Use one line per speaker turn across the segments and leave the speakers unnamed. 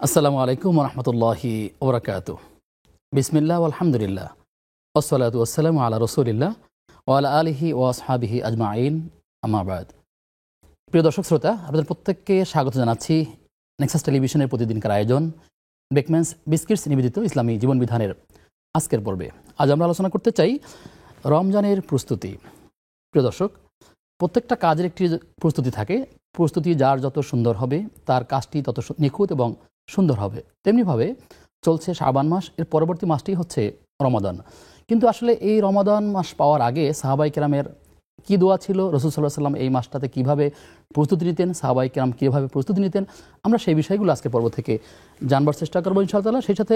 আসসালামু আলাইকুম ওয়া রাহমাতুল্লাহি ওয়া বারাকাতুহু। বিসমিল্লাহ আলহামদুলিল্লাহ ওয়াসসালাতু ওয়াসসালামু আলা রাসূলিল্লাহ ওয়া আলা আলিহি ওয়া আসহাবিহি আজমাইন, আম্মা বাদ। প্রিয় দর্শক শ্রোতা, আপনাদের প্রত্যেককে স্বাগত জানাচ্ছি নেক্সাস টেলিভিশনের প্রতিদিনকার আয়োজন বেকম্যানস বিস্কিটস নিবেদিত ইসলামী জীবনবিধানের আজকের পর্বে। আজ আমরা আলোচনা করতে চাই রমজানের প্রস্তুতি। প্রিয় দর্শক, প্রত্যেকটা কাজের একটি প্রস্তুতি থাকে। প্রস্তুতি যার যত সুন্দর হবে তার কাজটি তত নিখুঁত এবং সুন্দর হবে। তেমনিভাবে চলছে শাবান মাস, এর পরবর্তী মাসটি হচ্ছে রমাদান। কিন্তু আসলে এই রমাদান মাস পাওয়ার আগে সাহাবাই কেরামের কী দোয়া ছিল, রাসূল সাল্লাল্লাহু আলাইহি ওয়াসাল্লাম এই মাসটাতে কীভাবে প্রস্তুতি নিতেন, সাহাবাই কেরাম কীভাবে প্রস্তুতি নিতেন, আমরা সেই বিষয়গুলো আজকে পর্ব থেকে জানবার চেষ্টা করবো ইনশাআল্লাহ। সেই সাথে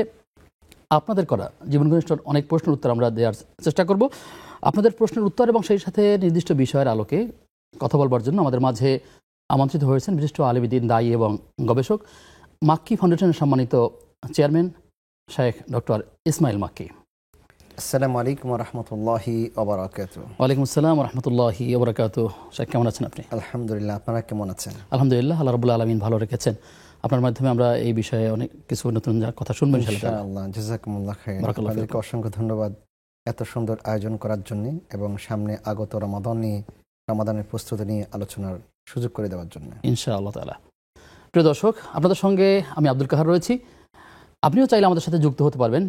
আপনাদের করা জীবন ঘনিষ্ঠ অনেক প্রশ্নের উত্তর আমরা দেওয়ার চেষ্টা করব। আপনাদের প্রশ্নের উত্তর এবং সেই সাথে নির্দিষ্ট বিষয়ের আলোকে কথা বলবার জন্য আমাদের মাঝে আমন্ত্রিত হয়েছেন বিশিষ্ট আলেমদ্বীন, দায়ী এবং গবেষক, মাক্কি ফাউন্ডেশনের সম্মানিত chairman Sheikh doctor Ismail makki.
আসসালামু আলাইকুম ওয়া রাহমাতুল্লাহি ওয়া বারাকাতুহু।
ওয়ালাইকুম আসসালাম ওয়া রাহমাতুল্লাহি ওয়া বারাকাতুহু। শেখ, কেমন আছেন আপনি?
আলহামদুলিল্লাহ, আপনারা কেমন আছেন?
আলহামদুলিল্লাহ, আল্লাহ রাব্বুল আলামিন ভালো রেখেছেন। আপনার মাধ্যমে আমরা এই বিষয়ে অনেক কিছু নতুন কথা শুনবো
ইনশাআল্লাহ। জাযাকুমুল্লাহ খাইরান। আপনাদেরকে অসংখ্য ধন্যবাদ এত সুন্দর আয়োজন করার জন্য এবং সামনে আগত রমাদানের প্রস্তুতি নিয়ে আলোচনার সুযোগ করে দেওয়ার জন্য
ইনশাআল্লাহ তাআলা। প্রিয় দর্শক, আপনাদের সঙ্গে আমি আব্দুল কাহার রয়েছি। আপনিও চাইলে আমাদের সাথে যুক্ত হতে পারবেন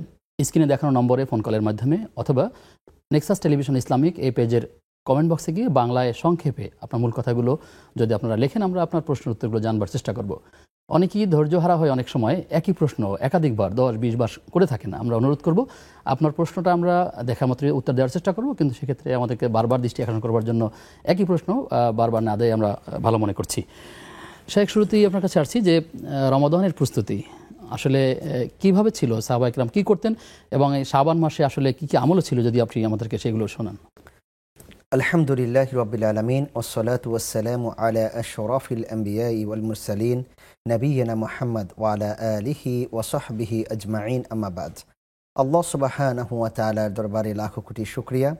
স্ক্রিনে দেখানো নম্বরে ফোন কলের মাধ্যমে, অথবা নেক্সাস টেলিভিশন ইসলামিক এই পেজের কমেন্ট বক্সে গিয়ে বাংলায় সংক্ষেপে আপনার মূল কথাগুলো যদি আপনারা লেখেন, আমরা আপনার প্রশ্নের উত্তরগুলো জানবার চেষ্টা করব। অনেকেই ধৈর্যহারা হয় অনেক সময় একই প্রশ্ন একাধিকবার 10-20 বার করে থাকেন। আমরা অনুরোধ করব আপনার প্রশ্নটা আমরা দেখা মাত্রই উত্তর দেওয়ার চেষ্টা করব, কিন্তু সেক্ষেত্রে আমাদেরকে বারবার দৃষ্টি আকর্ষণ করবার জন্য একই প্রশ্ন বারবার না দেয় আমরা ভালো মনে করছি। শেখ, শুরুতেই আপনার কাছে আসছি যে রমাদানের প্রস্তুতি আসলে কিভাবে ছিল, সাহাবায়ে কেরাম কি করতেন এবং এই শাবান মাসে আসলে কি কি আমল ছিল, যদি আপনি আমাদেরকে সেগুলো শোনান।
আলহামদুলিল্লাহি রাব্বিল আলামিন ওয়াসসালাতু ওয়াসসালামু আলা আশরাফিল আমবিয়াই ওয়াল মুরসালিন নবিয়িনা মুহাম্মদ ওয়া আলা আলিহি ওয়া সাহবিহি আজমাইন, আম্মা বাদ। আল্লাহ সুবহানাহু ওয়া তাআলার দরবারে লাখো কোটি শুকরিয়া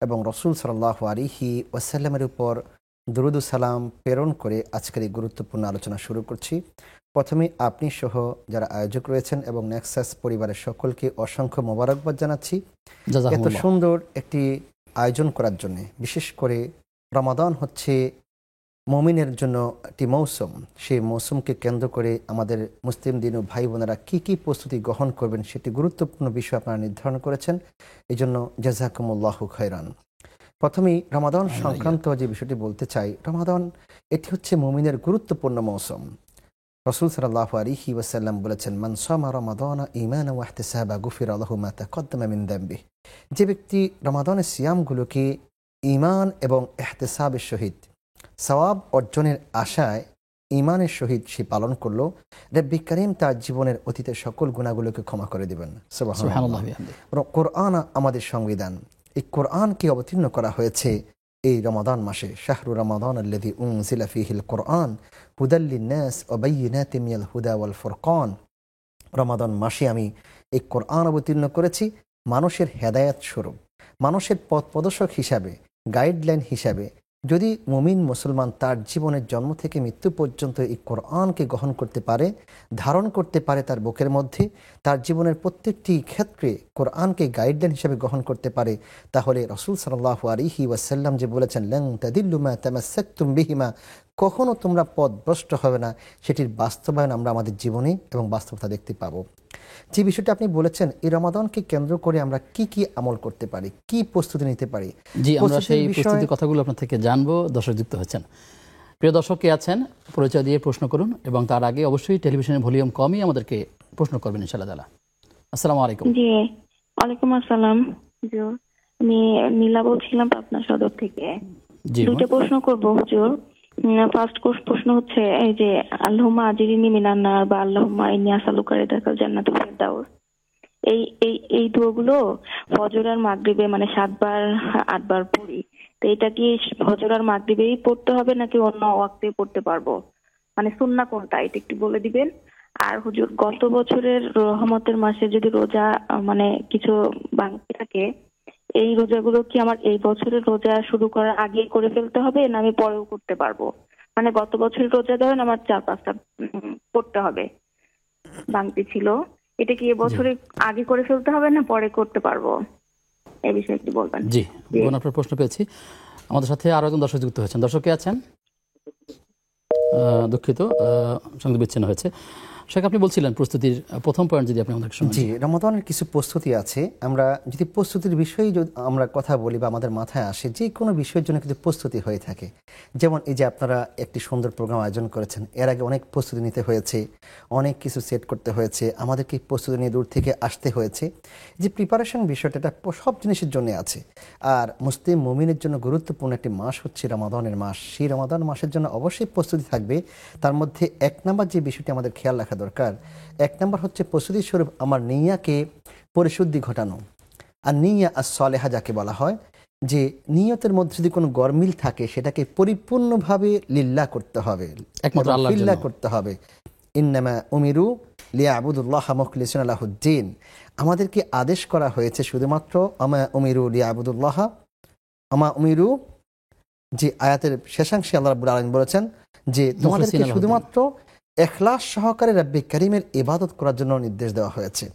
এবং রাসূল সাল্লাল্লাহু আলাইহি ওয়াসাল্লামের উপর দরুদ ও সালাম প্রেরণ করে আজকের এই গুরুত্বপূর্ণ আলোচনা শুরু করছি। প্রথমে আপনি সহ যারা আয়োজক রয়েছেন এবং নেক্সাস পরিবারের সকলকে অসংখ্য মোবারকবাদ জানাচ্ছি এত সুন্দর একটি আয়োজন করার জন্য। বিশেষ করে রমাদান হচ্ছে মুমিনের জন্য একটি মৌসুম। সেই মৌসুমকে কেন্দ্র করে আমাদের মুসলিম দিন ও ভাই বোনেরা কী কী প্রস্তুতি গ্রহণ করবেন সেটি গুরুত্বপূর্ণ বিষয় আপনারা নির্ধারণ করেছেন, এই জন্য জাযাকুমুল্লাহু খায়রান। প্রথমেই রমাদান সংক্রান্ত যে বিষয়টি বলতে চাই, রমাদান এটি হচ্ছে মুমিনের গুরুত্বপূর্ণ মৌসুম। রাসূল সাল্লাল্লাহু আলাইহি ওয়াসাল্লাম বলেছেন, মান সামা রমাদানা ঈমানান ওয়া ইহতিসাবা গুফিরা লাহু মা তাকদ্দামা মিন যামবিহি। যে ব্যক্তি রমাদানের সিয়ামগুলোকে ঈমান এবং ইহতিসাবের সহিত সওয়াব অর্জনের আশায় ঈমানের সহিত সে পালন করলো, রব্বি করিম তার জীবনের অতীতের সকল গুনাহগুলোকে ক্ষমা করে দিবেন। সুবহানাল্লাহ। কোরআন আমাদের সংবিধান। এই কোরআনকে অবতীর্ণ করা হয়েছে এই রমাদান মাসে। শাহরু রমাদান আল্লাযী উনজিলা ফীহিল কোরআন হুদাল লিন-নাস ওয়া বায়্যিনাতিন মিনাল হুদা ওয়াল ফুরকান। রমাদান মাসে আমি এই কোরআন অবতীর্ণ করেছি মানুষের হেদায়েত স্বরূপ, মানুষের পথ প্রদর্শক হিসাবে, গাইডলাইন হিসাবে। যদি মুমিন মুসলমান তার জীবনের জন্ম থেকে মৃত্যু পর্যন্ত এই কোরআনকে গ্রহণ করতে পারে, ধারণ করতে পারে তার বুকের মধ্যে, তার জীবনের প্রত্যেকটি ক্ষেত্রে কোরআনকে গাইডলাইন হিসেবে গ্রহণ করতে পারে, তাহলে রাসূল সাল্লাল্লাহু আলাইহি ওয়াসাল্লাম যে বলেছেন, লান তাদিল্লু মা তামাসসাকতুম বিহিমা, কখনো তোমরা পথভ্রষ্ট হবে না, সেটির বাস্তবায়ন আমরা আমাদের জীবনে এবং বাস্তবতা দেখতে পাবো। যে বিষয়টা আপনি বলেছেন, এই রমাদানকে কেন্দ্র করে আমরা কি কি আমল করতে পারি, কি প্রস্তুতি নিতে পারি,
জি আমরা সেই প্রস্তুতির কথাগুলো আপনার থেকে জানবো। দর্শক যুক্ত হচ্ছেন, প্রিয় দর্শক কে আছেন পরিচয় দিয়ে প্রশ্ন করুন, এবং তার আগে অবশ্যই টেলিভিশনের ভলিউম কমই আমাদেরকে প্রশ্ন করবেন ইনশাআল্লাহ তাআলা। আসসালামু আলাইকুম।
জি ওয়ালাইকুম আসসালাম। হুজুর, আমি নীলা বলছিলাম পাবনা সদর থেকে। দুটো প্রশ্ন করব হুজুর। ফার্স্ট প্রশ্ন হচ্ছে, এই যে আল্লাহুম্মা আজিরিনি মিনান নার বা আল্লাহুম্মা ইন্নী আসআলুকা রিদাকাল জান্নাতুল ফিরদাউস, এই এই এই দোয়াগুলো ফজর আর মাগরিবে মানে 7 বার 8 বার পড়ি। তো এটা কি ফজর আর মাগরিবেই পড়তে হবে নাকি অন্য ওয়াক্তে পড়তে পারবো? মানে সুন্নাহ কোনটা এটা একটু বলে দিবেন। আর হুজুর, গত বছরের রহমতের মাসে যদি রোজা মানে কিছু বাকি থাকে, এই রোজাগুলো কি আমার এই বছরের রোজা শুরু করার আগেই করে ফেলতে হবে না আমি পরেও করতে পারবো? মানে গত বছরের রোজা ধরেন আমার 4-5টা পড়তে হবে, ভাঙতি ছিল, এটা কি এবছরে আগে করে ফেলতে হবে না পরে করতে পারবো, এই বিষয়ে একটু বলবেন।
জি, বোন আপনার প্রশ্ন পেয়েছি। আমাদের সাথে আরো একজন দর্শক যুক্ত হয়েছেন। দর্শক কে আছেন? দুঃখিত, সংযোগ বিচ্ছিন্ন হয়েছে। শেখ, আপনি বলছিলেন প্রস্তুতির প্রথম পয়েন্ট যদি আপনি আমাদের শোনান।
জি, রমাদানের কিছু প্রস্তুতি আছে। আমরা যদি প্রস্তুতির বিষয়ে যদি আমরা কথা বলি বা আমাদের মাথায় আসে, যে কোনো বিষয়ের জন্য কিন্তু প্রস্তুতি হয়ে থাকে। যেমন এই যে আপনারা একটি সুন্দর প্রোগ্রাম আয়োজন করেছেন, এর আগে অনেক প্রস্তুতি নিতে হয়েছে, অনেক কিছু সেট করতে হয়েছে, আমাদেরকে প্রস্তুতি নিয়ে দূর থেকে আসতে হয়েছে। যে প্রিপারেশন বিষয়টা, এটা সব জিনিসের জন্য আছে। আর মুসলিম মুমিনের জন্য গুরুত্বপূর্ণ একটি মাস হচ্ছে রমাদানের মাস। সেই রমাদান মাসের জন্য অবশ্যই প্রস্তুতি থাকবে। তার মধ্যে এক নম্বর যে বিষয়টি আমাদের খেয়াল রাখা দরকার, এক নম্বর হচ্ছে প্রস্তুতি স্বরূপ আমার নিয়াকে পরিশুদ্ধি ঘটানো। আর নিয়া আর সলেহা যাকে বলা হয়, যে নিয়তের মধ্যে যদি কোনো গরমিল থাকে সেটাকে পরিপূর্ণভাবে লিল্লাহ করতে হবে,
একমাত্র আল্লাহর জন্য
লিল্লাহ করতে হবে। ইন্নামা উমিরু লিয়াবুদুল্লাহ মুখলিসিনা লাহুদ্দিন, আমাদেরকে আদেশ করা হয়েছে শুধুমাত্র আমা উমিরু লিয়াবুদুল্লাহ আমা উমিরু, যে আয়াতের শেষাংশে আল্লাহ রাব্বুল আলামিন বলেছেন যে তোমাদেরকে শুধুমাত্র ইখলাস সহকারে রাব্বি কারীমের ইবাদত করার জন্য নির্দেশ দেওয়া হয়েছে।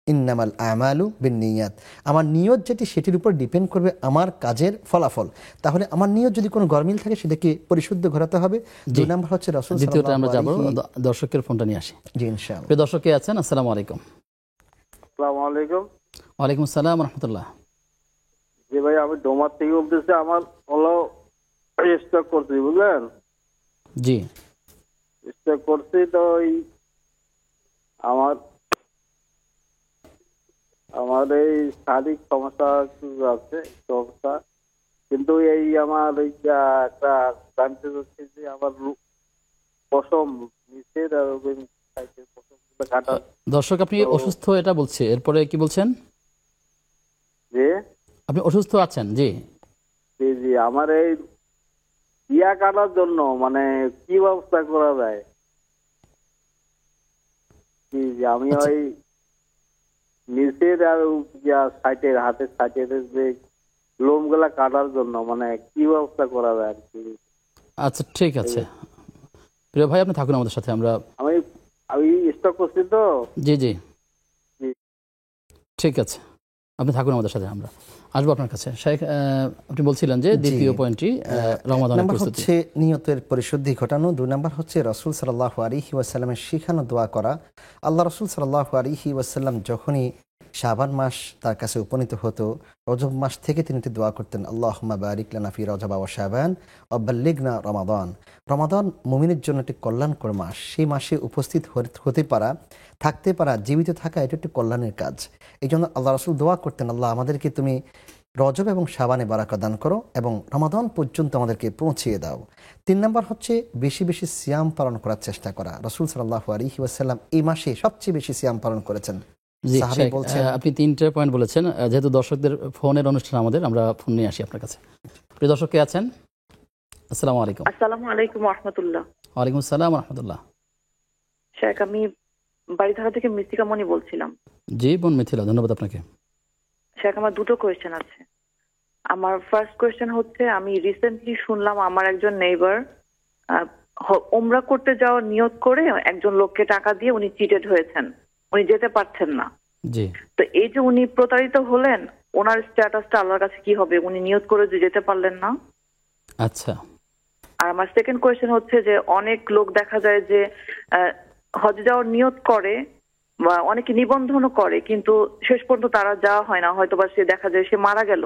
ইন্নামাল আমালু বিন্নিয়াত, আমার নিয়ত যেটি সেটির উপর ডিপেন্ড করবে আমার কাজের ফলাফল। তাহলে আমার নিয়ত যদি কোনো গরমিল থাকে সেটাকে পরিশুদ্ধ ঘটাতে হবে। দুই নাম্বার হচ্ছে রাসূল
দ্বিতীয়টা আমরা যাব, দর্শকের ফোনটা নিয়ে আসি।
জি ইনশাআল্লাহ।
প্রিয় দর্শক কে আছেন? আসসালামু আলাইকুম।
আসসালামু আলাইকুম।
ওয়ালাইকুম আসসালাম ওয়া রাহমাতুল্লাহ।
জি ভাই, আমি ডোমার থেকে বলতেছি। আমার হলো স্টক করছি, বুঝলেন?
জি,
স্টক করছি তো আমার আমার এই শারীরিক সমস্যা আছে, সমস্যা। কিন্তু এই আমার ওই একটা জানতে চাচ্ছি যে আমার পশম নিচের আর পশমগুলো কাটা।
দর্শক আপনি অসুস্থ এটা বলছে, এরপরে কি বলছেন?
যে
আপনি অসুস্থ আছেন? জি
জি জি, আমার এই কাটার জন্য মানে কি ব্যবস্থা করা যায়? জি জি, আমি ওই নিচের আর সাইটের, হাতের সাইটের যে লোমগুলা কাটার জন্য মানে কি ব্যবস্থা করা যায় আর কি।
আচ্ছা ঠিক আছে প্রিয় ভাই, আপনি থাকুন আমাদের সাথে। আমি
স্টক করছি তো।
জি জি ঠিক আছে, আপনি থাকুন আমাদের সাথে, আমরা আসবো আপনার কাছে। শেখ, আপনি বলছিলেন যে দ্বিতীয় পয়েন্টটি রমাদানের প্রস্তুতি,
হচ্ছে নিয়তের পরিশুদ্ধি ঘটানো। দুই নাম্বার হচ্ছে রাসূল সাল্লাল্লাহু আলাইহি ওয়াসাল্লামের শিখানো দোয়া করা। আল্লাহ রাসূল সাল্লাল্লাহু আলাইহি ওয়াসাল্লাম যখনই শাবান মাস তার কাছে উপনীত হতো, রজব মাস থেকে তিনি দোয়া করতেন, আল্লাহুম্মা বারিক লানা ফি রজব ওয়া শাবান ওয়া বাল্লিগনা রমাদান। রমাদান মুমিনের জন্য একটি কল্যাণকর মাস। সেই মাসে উপস্থিত হতে পারা, থাকতে পারা, জীবিত থাকা, এটা একটি কল্যাণের কাজ। এই জন্য আল্লাহ রাসূল দোয়া করতেন, আল্লাহ আমাদেরকে তুমি রজব এবং শাবানে বারাকা দান করো এবং রমাদান পর্যন্ত আমাদেরকে পৌঁছিয়ে দাও। তিন নম্বর হচ্ছে বেশি বেশি সিয়াম পালন করার চেষ্টা করা। রাসূল সাল্লাল্লাহু আলাইহি ওয়াসাল্লাম এই মাসে সবচেয়ে বেশি সিয়াম পালন করেছেন।
আপনি তিনটা পয়েন্ট বলেছেন। যেহেতু দর্শকদের ফোনের অনুষ্ঠান আমাদের, আমরা ফোন নিয়ে আসি আপনার কাছে। প্রিয় দর্শক কে আছেন? আসসালামু আলাইকুম।
আসসালামু আলাইকুম ওয়া রাহমাতুল্লাহ।
ওয়ালাইকুম আসসালাম ওয়া রাহমাতুল্লাহ।
শেখ, আমি বাড়িধারা থেকে মৃত্তিকা মনি বলছিলাম।
জি বোন মিথিলা, ধন্যবাদ আপনাকে।
শেখ, আমার দুটো কোয়েশ্চেন আছে। আমার ফার্স্ট কোয়েশ্চেন হচ্ছে, আমি রিসেন্টলি শুনলাম আমার একজন নেইবার উমরা করতে যাওয়ার নিয়ত করে একজন লোককে টাকা দিয়ে উনি চিটেড হয়েছেন, উনি যেতে পারছেন না।
জি,
তো এই যে উনি প্রতারিত হলেন, ওনার স্ট্যাটাসটা আল্লাহর কাছে কি হবে? উনি নিয়ত করে যে যেতে পারলেন না।
আচ্ছা।
আর আমার সেকেন্ড কোয়েশ্চেন হচ্ছে যে অনেক লোক দেখা যায় যে হজ যাওয়ার নিয়ত করে বা অনেকে নিবন্ধনও করে, কিন্তু শেষ পর্যন্ত তারা যাওয়া হয় না, হয়তো বা সে দেখা যায় সে মারা গেল।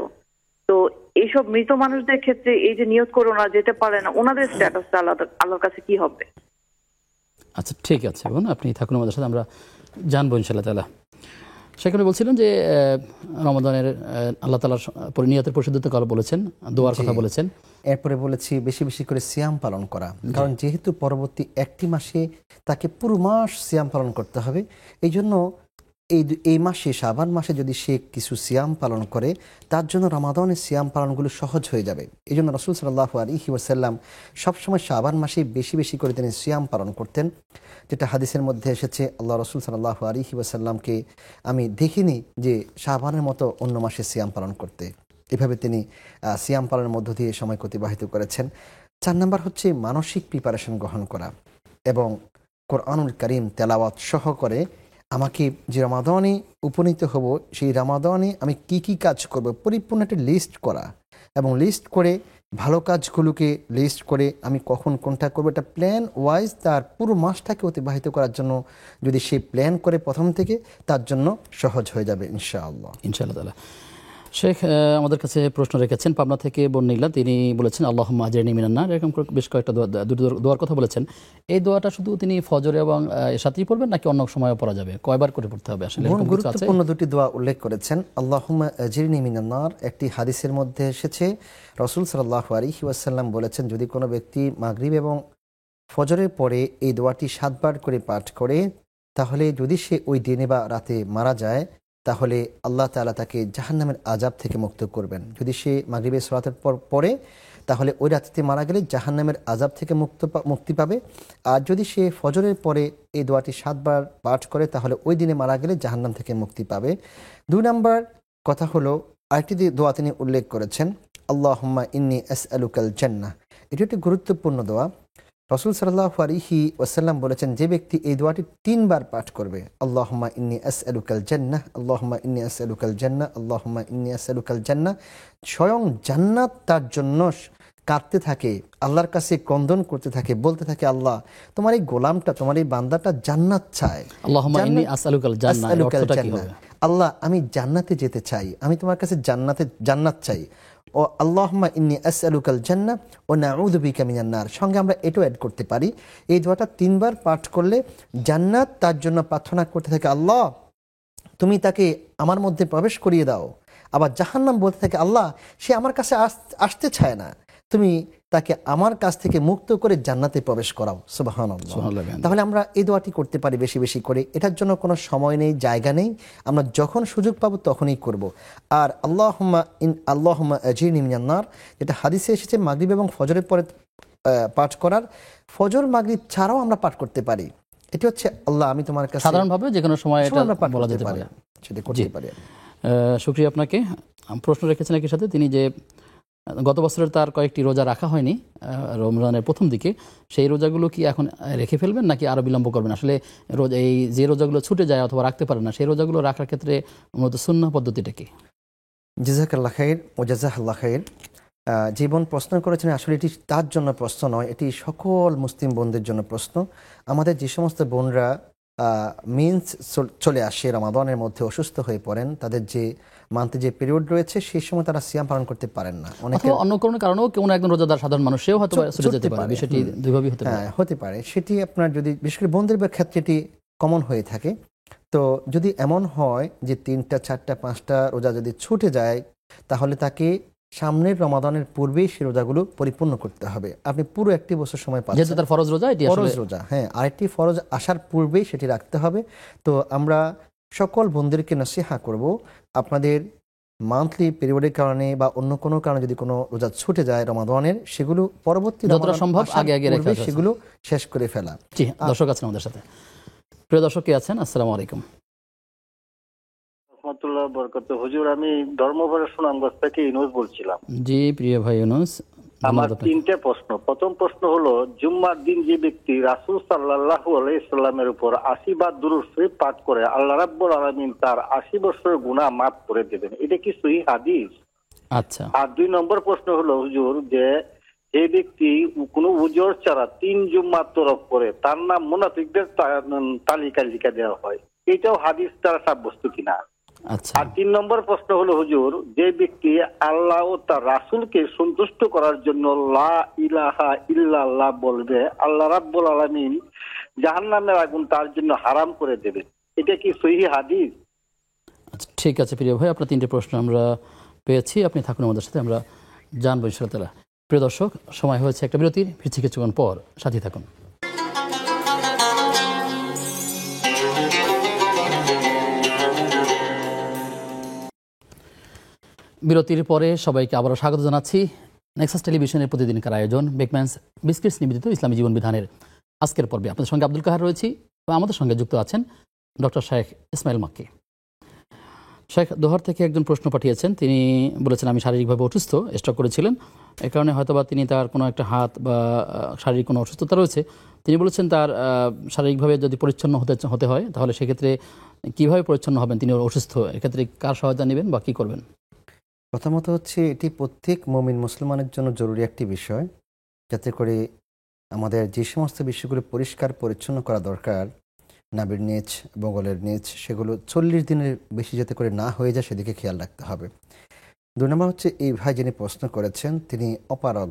তো এইসব মৃত মানুষদের ক্ষেত্রে এই যে নিয়ত করে ওনারা যেতে পারে না, ওনাদের স্ট্যাটাসটা আল্লাহর কাছে কি হবে?
আচ্ছা ঠিক আছে বোন, আপনি থাকুন আমাদের সাথে, আমরা জানবো ইনশাআল্লাহ তাআলা। সেখানে বলছিলেন যে রমাদানের আল্লাহ তাআলার নিয়তের পরিশুদ্ধতার কথা বলেছেন, দোয়ার কথা বলেছেন।
এরপরে বলেছি বেশি বেশি করে সিয়াম পালন করা, কারণ যেহেতু পরবর্তী একটি মাসে তাকে পুরো মাস সিয়াম পালন করতে হবে। এই জন্য এই মাসে, শাবান মাসে যদি সে কিছু সিয়াম পালন করে, তার জন্য রমাদানের সিয়াম পালনগুলো সহজ হয়ে যাবে। এই জন্য রাসূল সাল্লাল্লাহু আলাইহি ওয়াসাল্লাম সবসময় শাবান মাসে বেশি বেশি করে তিনি সিয়াম পালন করতেন, যেটা হাদিসের মধ্যে এসেছে। আল্লাহ রাসূল সাল্লাল্লাহু আলাইহি ওয়াসাল্লামকে আমি দেখিনি যে শাবানের মতো অন্য মাসে সিয়াম পালন করতে। এভাবে তিনি সিয়াম পালনের মধ্য দিয়ে সময় অতিবাহিত করেছেন। 4 নম্বর হচ্ছে মানসিক প্রিপারেশন গ্রহণ করা এবং কোরআনুল কারীম তেলাওয়াত সহ করে আমাকে যে রমাদানে উপনীত হব, সেই রমাদানে আমি কি কি কাজ করব পরিপূর্ণ একটা লিস্ট করা, এবং লিস্ট করে ভালো কাজগুলোকে লিস্ট করে আমি কখন কোনটা করবো, এটা প্ল্যান ওয়াইজ তার পুরো মাসটাকে অতিবাহিত করার জন্য যদি সে প্ল্যান করে প্রথম থেকে, তার জন্য সহজ হয়ে যাবে ইনশাআল্লাহ।
ইনশাআল্লাহ। শেখ আমাদের কাছে প্রশ্ন রেখেছেন পাবনা থেকে বন্নিলা, তিনি বলেছেন আল্লাহুম্মা আজরিনি মিনান নার, এরকম বেশ কয়েকটা দোয়ার কথা বলেছেন। এই দোয়াটা শুধু তিনি ফজর এবং সাথেই পড়বেন নাকি অন্য সময়ও পড়া যাবে? কয়বার করে পড়তে হবে আসলে?
গুরুত্বপূর্ণ দুটি দোয়া উল্লেখ করেছেন। আল্লাহুম্মা আজরিনি মিনান নার একটি হাদিসের মধ্যে এসেছে, রাসূল সাল্লাল্লাহু আলাইহি ওয়াসাল্লাম বলেছেন যদি কোনো ব্যক্তি মাগরিব এবং ফজরের পরে এই দোয়াটি 7 বার করে পাঠ করে, তাহলে যদি সে ওই দিনে বা রাতে মারা যায়, তাহলে আল্লাহ তাআলা তাকে জাহান্নামের আযাব থেকে মুক্ত করবেন। যদি সে মাগরিবের সালাতের পর পড়ে, তাহলে ওই রাতে মারা গেলে জাহান্নামের আযাব থেকে মুক্তি পাবে। আর যদি সে ফজরের পরে এই দোয়াটি 7 বার পাঠ করে, তাহলে ওই দিনে মারা গেলে জাহান্নাম থেকে মুক্তি পাবে। 2 নম্বর কথা হলো, আরেকটি দোয়া তিনি উল্লেখ করেছেন, আল্লাহুম্মা ইন্নী আসআলুকাল জান্নাহ। এটি একটি গুরুত্বপূর্ণ দোয়া। রাসূল সাল্লাল্লাহু আলাইহি ওয়াসাল্লাম বলেছেন যে ব্যক্তি এই দোয়াটি 3 বার পাঠ করবে, আল্লাহুম্মা ইন্নী আসআলুকাল জান্নাহ, আল্লাহুম্মা ইন্নী আসআলুকাল জান্নাহ, আল্লাহুম্মা ইন্নী আসআলুকাল জান্নাহ, স্বয়ং জান্নাত তার জন্য কাঁদতে থাকে, আল্লাহর কাছে ক্রন্দন করতে থাকে, বলতে থাকে আল্লাহ তোমার এই গোলামটা, তোমার এই বান্দাটা জান্নাত চায়।
আল্লাহুম্মা ইন্নী আসআলুকাল জান্নাহ, অর্থটা কি হবে?
আল্লাহ আমি জান্নাতে যেতে চাই, আমি তোমার কাছে জান্নাত চাই। ও আল্লাহুম্মা ইন্নী আসআলুকাল জান্নাহ ওয়া নাউযু বিকা মিনান নার। সঙ্গে আমরা এটাও অ্যাড করতে পারি, এই দোয়াটা 3 বার পাঠ করলে জান্নাত তার জন্য প্রার্থনা করতে থাকে, আল্লাহ তুমি তাকে আমার মধ্যে প্রবেশ করিয়ে দাও। আবার জাহান্নাম বলতে থাকে, আল্লাহ সে আমার কাছে আসতে চায় না, তুমি তাকে আমার কাছ থেকে মুক্ত করে জান্নাতে প্রবেশ করাও। সুবহানাল্লাহ। তাহলে আমরা এই দোয়াটি করতে পারি বেশি বেশি করে। এটার জন্য কোনো সময় নেই, জায়গা নেই, আমরা যখন সুযোগ পাবো তখনই করব। আর আল্লাহুম্মা আজরিনি মিনান নার, যেটা হাদিসে এসেছে মাগরিব এবং ফজরের পরে পাঠ করার, ফজর মাগরিব ছাড়াও আমরা পাঠ করতে পারি। এটি হচ্ছে আল্লাহ আমি তোমার কাছে
সাধারণভাবে যে কোনো সময় এটা বলা যেতে পারে,
সেটা করতে পারি।
শুকরিয়া আপনাকে। প্রশ্ন রেখেছেন একই সাথে তিনি যে গত বছরের তার কয়েকটি রোজা রাখা হয়নি রমজানের প্রথম দিকে, সেই রোজাগুলো কি এখন রেখে ফেলবেন নাকি আরো বিলম্ব করবেন? আসলে এই যে রোজাগুলো ছুটে যায় অথবা রাখতে পারেন না, সেই রোজাগুলো রাখার ক্ষেত্রে মূলত সুন্নাহ পদ্ধতিটা কি?
জাযাকাল্লাহ খাইর ওয়া জাযাকাল্লাহ খাইর। জীবন প্রশ্ন করেছেন, আসলে এটি তার জন্য প্রশ্ন নয়, এটি সকল মুসলিম বোনদের জন্য প্রশ্ন। আমাদের যে সমস্ত বোনরা মিন্স চলে আসে রমাদানের মধ্যে, অসুস্থ হয়ে পড়েন, তাদের যে মান্থে যে পিরিয়ড রয়েছে সেই সময় তারা সিয়াম পালন করতে পারেন না, অনেকে
অন্য কোনো কারণেও কেউ না একজন রোজাদার সাধারণ মানুষ সেও হয়তো ছুটে যেতে পারে, বিষয়টি দুইভাবেই হতে পারে।
হতে পারে, সেটি আপনার যদি বিশেষ করে বোনদের ক্ষেত্রে এটি কমন হয়ে থাকে। তো যদি এমন হয় যে 3টা 4টা 5টা রোজা যদি ছুটে যায়, তাহলে তাকে সামনের রমাদানের পূর্বেই সেই রোজাগুলো পরিপূর্ণ করতে হবে। আপনি পুরো একটি বছর সময় পাচ্ছেন,
যেহেতু তার ফরজ রোজা, এটি
ফরজ রোজা, হ্যাঁ, আরেকটি ফরজ আসার পূর্বেই সেটি রাখতে হবে। তো আমরা সকল বন্ধুদেরকে নসিহা করব, আপনাদের মান্থলি পিরিয়ডের কারণে বা অন্য কোনো কারণে যদি কোনো রোজা ছুটে যায় রমাদানের, সেগুলো পরবর্তী
যতটা সম্ভব আগে রেখে
সেগুলো শেষ করে ফেলা।
জি, দর্শক আছেন আমাদের সাথে। প্রিয় দর্শক কে আছেন? আসসালামু আলাইকুম।
রাহমাতুল্লাহ বরকাতুহু। হুজুর, আমি ধর্মপাড়া সুনামগঞ্জ থেকে ইউনুস বলছিলাম।
জি প্রিয় ভাই ইউনুস,
আমার 3টে প্রশ্ন। প্রথম প্রশ্ন হলো, জুম্মার দিন যে ব্যক্তি রাসূল সাল্লাল্লাহু আলাইহি সাল্লামের উপর 80 বার দুরূদ শরীফ পাঠ করে, আল্লাহ রাব্বুল আলামিন তার 80 বছরের গুনাহ মাফ করে দেবেন, এটা কি সহিহ হাদিস?
আচ্ছা।
আর 2 নম্বর প্রশ্ন হলো, হুজুর, যে ব্যক্তি কোনো উজর ছাড়া 3 জুম্মা তরক করে, তার নাম মুনাফিকদের তালিকা লিখে দেওয়া হয়, এটাও হাদিস দ্বারা সাব্যস্ত কিনা?
আচ্ছা।
আর 3 নম্বর প্রশ্ন হলো, হুজুর, যে ব্যক্তি আল্লাহ ও তার রাসূলকে সন্তুষ্ট করার জন্য লা ইলাহা ইল্লাল্লাহ বলবে, আল্লাহ রাব্বুল আলামিন জাহান্নামের আগুন তার জন্য হারাম করে দেবে, এটা কি সহিহ হাদিস?
আচ্ছা, ঠিক আছে প্রিয় ভাই, আপনার 3টে প্রশ্ন আমরা পেয়েছি, আপনি থাকুন আমাদের সাথে, আমরা জানবো ইনশাআল্লাহ। প্রিয় দর্শক, সময় হয়েছে একটা বিরতির, ফিরছি কিছুক্ষণ পর, সাথে থাকুন। বিরতির পরে সবাইকে আবারও স্বাগত জানাচ্ছি নেক্সাস টেলিভিশনের প্রতিদিনকার আয়োজন বেকম্যানস বিস্কিটস নিবেদিত ইসলামী জীবন বিধানের আজকের পর্বে আপনাদের সঙ্গে আব্দুল কাহার রয়েছি, এবং আমাদের সঙ্গে যুক্ত আছেন ডক্টর শেখ ইসমাইল মাক্কি। শেখ দোহার থেকে একজন প্রশ্ন পাঠিয়েছেন। তিনি বলেছেন আমি শারীরিকভাবে অসুস্থ, স্ট্রোক করেছিলেন, এই কারণে হয়তোবা তিনি তার কোনো একটা হাত বা শারীরিক কোনো অসুস্থতা রয়েছে। তিনি বলেছেন তার শারীরিকভাবে যদি পরিচ্ছন্ন হতে হয় তাহলে সেক্ষেত্রে কীভাবে পরিচ্ছন্ন হবেন? তিনি অসুস্থ, এক্ষেত্রে কার সহায়তা নেবেন বা কী করবেন?
প্রথমত হচ্ছে এটি প্রত্যেক মুমিন মুসলমানের জন্য জরুরি একটি বিষয়, যাতে করে আমাদের যে সমস্ত বিষয়গুলো পরিষ্কার পরিচ্ছন্ন করা দরকার, নাভির নিচ, বগলের নিচ, সেগুলো 40 দিনের বেশি যাতে করে না হয়ে যায় সেদিকে খেয়াল রাখতে হবে। 2 নম্বর হচ্ছে এই ভাই যিনি প্রশ্ন করেছেন তিনি অপারগ,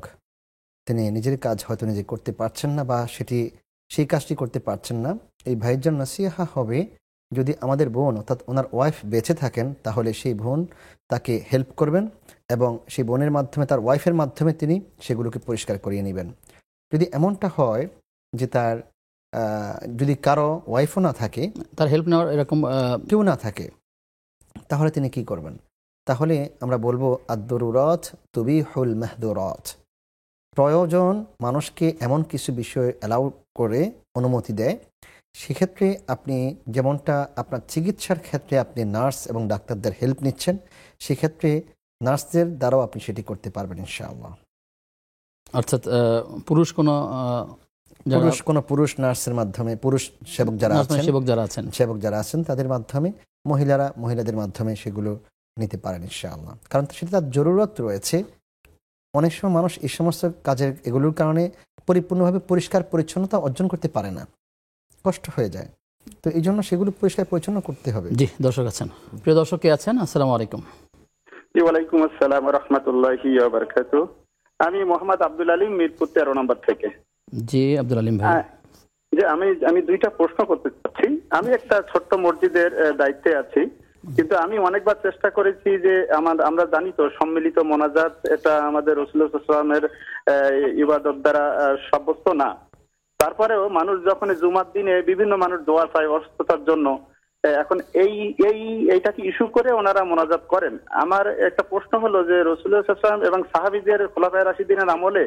তিনি নিজের কাজ হয়তো নিজে করতে পারছেন না বা সেই কাজটি করতে পারছেন না। এই ভাইয়ের জন্য নসিহা হবে, যদি আমাদের বোন অর্থাৎ ওনার ওয়াইফ বেঁচে থাকেন তাহলে সেই বোন তাকে হেল্প করবেন এবং সেই বোনের মাধ্যমে, তার ওয়াইফের মাধ্যমে তিনি সেগুলোকে পরিষ্কার করিয়ে নেবেন। যদি এমনটা হয় যে তার যদি কারো ওয়াইফও না থাকে,
তার হেল্প নেওয়ার এরকম
কেউ না থাকে, তাহলে তিনি কি করবেন? তাহলে আমরা বলবো আদ-দুরুরাত তুবিহুল মাহদুরাত। প্রয়োজন মানুষকে এমন কিছু বিষয় অ্যালাউ করে, অনুমতি দেয়। সেক্ষেত্রে আপনি যেমনটা আপনার চিকিৎসার ক্ষেত্রে আপনি নার্স এবং ডাক্তারদের হেল্প নিচ্ছেন, সেক্ষেত্রে নার্সদের দ্বারাও আপনি সেটি করতে পারবেন ইনশাআল্লাহ।
অর্থাৎ পুরুষ কোনো
পুরুষ নার্সের মাধ্যমে, পুরুষ সেবক যারা আছেন তাদের মাধ্যমে, মহিলাদের মাধ্যমে সেগুলো নিতে পারেন ইনশাআল্লাহ। কারণ সেটা তার জরুরত রয়েছে। অনেক সময় মানুষ এই সমস্ত কাজের এগুলোর কারণে পরিপূর্ণভাবে পরিষ্কার পরিচ্ছন্নতা অর্জন করতে পারে না, কষ্ট হয়ে যায়। তো এই জন্য সেগুলো পরিষ্কার পরিচ্ছন্ন করতে হবে।
জি, দর্শক আছেন, প্রিয় দর্শক কে আছেন? আসসালামু আলাইকুম।
জি, ওয়ালাইকুম আসসালাম ওয়া রাহমাতুল্লাহি ওয়া বারাকাতুহু। আমি মোহাম্মদ আব্দুল আলিম, মিরপুর 13 নম্বর থেকে।
জি আব্দুল আলিম ভাই।
যে আমি দুইটা প্রশ্ন করতে চাচ্ছি। আমি একটা ছোট্ট মসজিদের দায়িত্বে আছি, কিন্তু আমি অনেকবার চেষ্টা করেছি যে আমরা জানি তো সম্মিলিত মোনাজাত এটা আমাদের রাসূলুল্লাহ সাল্লাল্লাহু আলাইহি ওয়াসাল্লামের ইবাদত দ্বারা সাব্যস্ত না। তারপরেও মানুষ যখন জুমার দিনে বিভিন্ন মানুষ দোয়া চায় অসুস্থতার জন্য, এখন এইটা কি ইস্যু করে ওনারা মোনাজাত করেন। আমার একটা প্রশ্ন হলো যে রাসূলুল্লাহ সাল্লাল্লাহু আলাইহি ওয়াসাল্লাম এবং সাহাবীদের খোলাফায়ে রাশিদিনের আমলে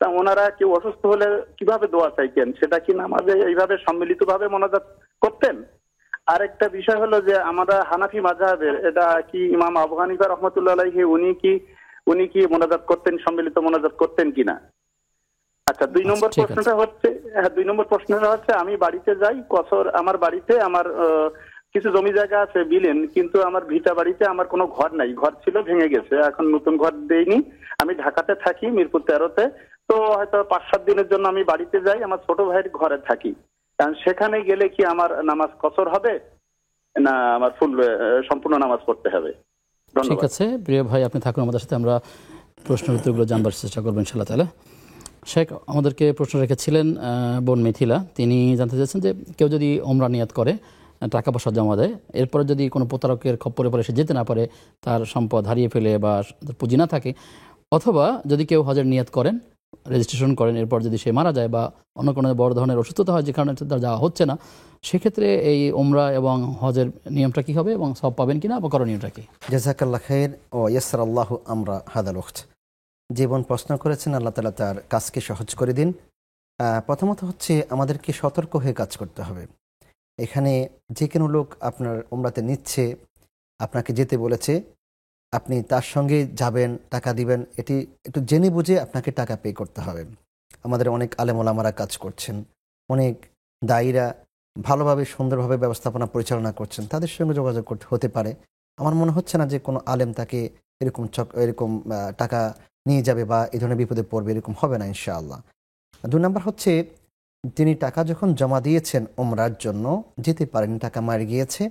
তা ওনারা কেউ অসুস্থ হলে কিভাবে দোয়া চাইতেন? সেটা কি নামাজে এইভাবে সম্মিলিতভাবে মোনাজাত করতেন? আরেকটা বিষয় হলো যে আমরা হানাফি মাযহাবের, এটা কি ইমাম আবু হানিফা রাহমাতুল্লাহ আলাইহি উনি কি মোনাজাত করতেন, সম্মিলিত মোনাজাত করতেন কিনা? আচ্ছা, 2 নম্বর প্রশ্নটা হচ্ছে আমি বাড়িতে যাই, আমার বাড়িতে আমার কিছু জমি জায়গা আছে বিলেন, কিন্তু আমার ভিটা বাড়িতে আমার কোনো ঘর নাই, ঘর ছিল ভেঙে গেছে, এখন নতুন ঘর দেইনি। আমি ঢাকাতে থাকি, মিরপুর 13-তে। তো হয়তো 5-7 দিনের জন্য আমি বাড়িতে যাই, আমার ছোট ভাইয়ের ঘরে থাকি। কারণ সেখানে গেলে কি আমার নামাজ কসর হবে না আমার সম্পূর্ণ নামাজ পড়তে হবে?
ঠিক আছে প্রিয় ভাই, আপনি থাকুন আমাদের সাথে, আমরা প্রশ্নের উত্তরগুলো জানবার চেষ্টা করবো ইনশাআল্লাহ তাআলা। শেখ আমাদেরকে প্রশ্ন রেখেছিলেন বোন মিথিলা, তিনি জানতে চাচ্ছেন যে কেউ যদি ওমরা নিয়াত করে, টাকা পয়সা জমা দেয়, এরপরে যদি কোনো প্রতারকের খপ্পরে পরে সে যেতে না পারে, তার সম্পদ হারিয়ে ফেলে বা পুঁজি না থাকে, অথবা যদি কেউ হজের নিয়াত করেন, রেজিস্ট্রেশন করেন, এরপর যদি সে মারা যায় বা অন্য কোনো বড় ধরনের অসুস্থতা হয় যে কারণে তার যাওয়া হচ্ছে না, সেক্ষেত্রে এই ওমরা এবং হজের নিয়মটা কি হবে এবং সব পাবেন কিনা বা করণীয়টা কি?
জাযাকাল্লাহ খাইর ও ইয়াসসারাল্লাহু আমরা হাদাল ওয়াক্ত। জীবন প্রশ্ন করেছেন, আল্লাহ তাআলা তার কাজকে সহজ করে দিন। প্রথমত হচ্ছে আমাদেরকে সতর্ক হয়ে কাজ করতে হবে। এখানে যে কোনো লোক আপনার উমরাতে নিচ্ছে, আপনাকে যেতে বলেছে, আপনি তার সঙ্গে যাবেন, টাকা দিবেন, এটি একটু জেনে বুঝে আপনাকে টাকা পে করতে হবে। আমাদের অনেক আলেম ওলামারা কাজ করছেন, অনেক দায়ীরা ভালোভাবে সুন্দরভাবে ব্যবস্থাপনা পরিচালনা করছেন, তাদের সঙ্গে যোগাযোগ করতে হতে পারে। আমার মনে হচ্ছে না যে কোনো আলেম তাকে এরকম টাকা নিয়ে যাবে বা এই ধরনের বিপদে পড়বে, এরকম হবে না ইনশাআল্লাহ। 2 নম্বর হচ্ছে তিনি টাকা যখন জমা দিয়েছেন উমরার জন্য, যেতে পারেন, টাকা মার গিয়েছে,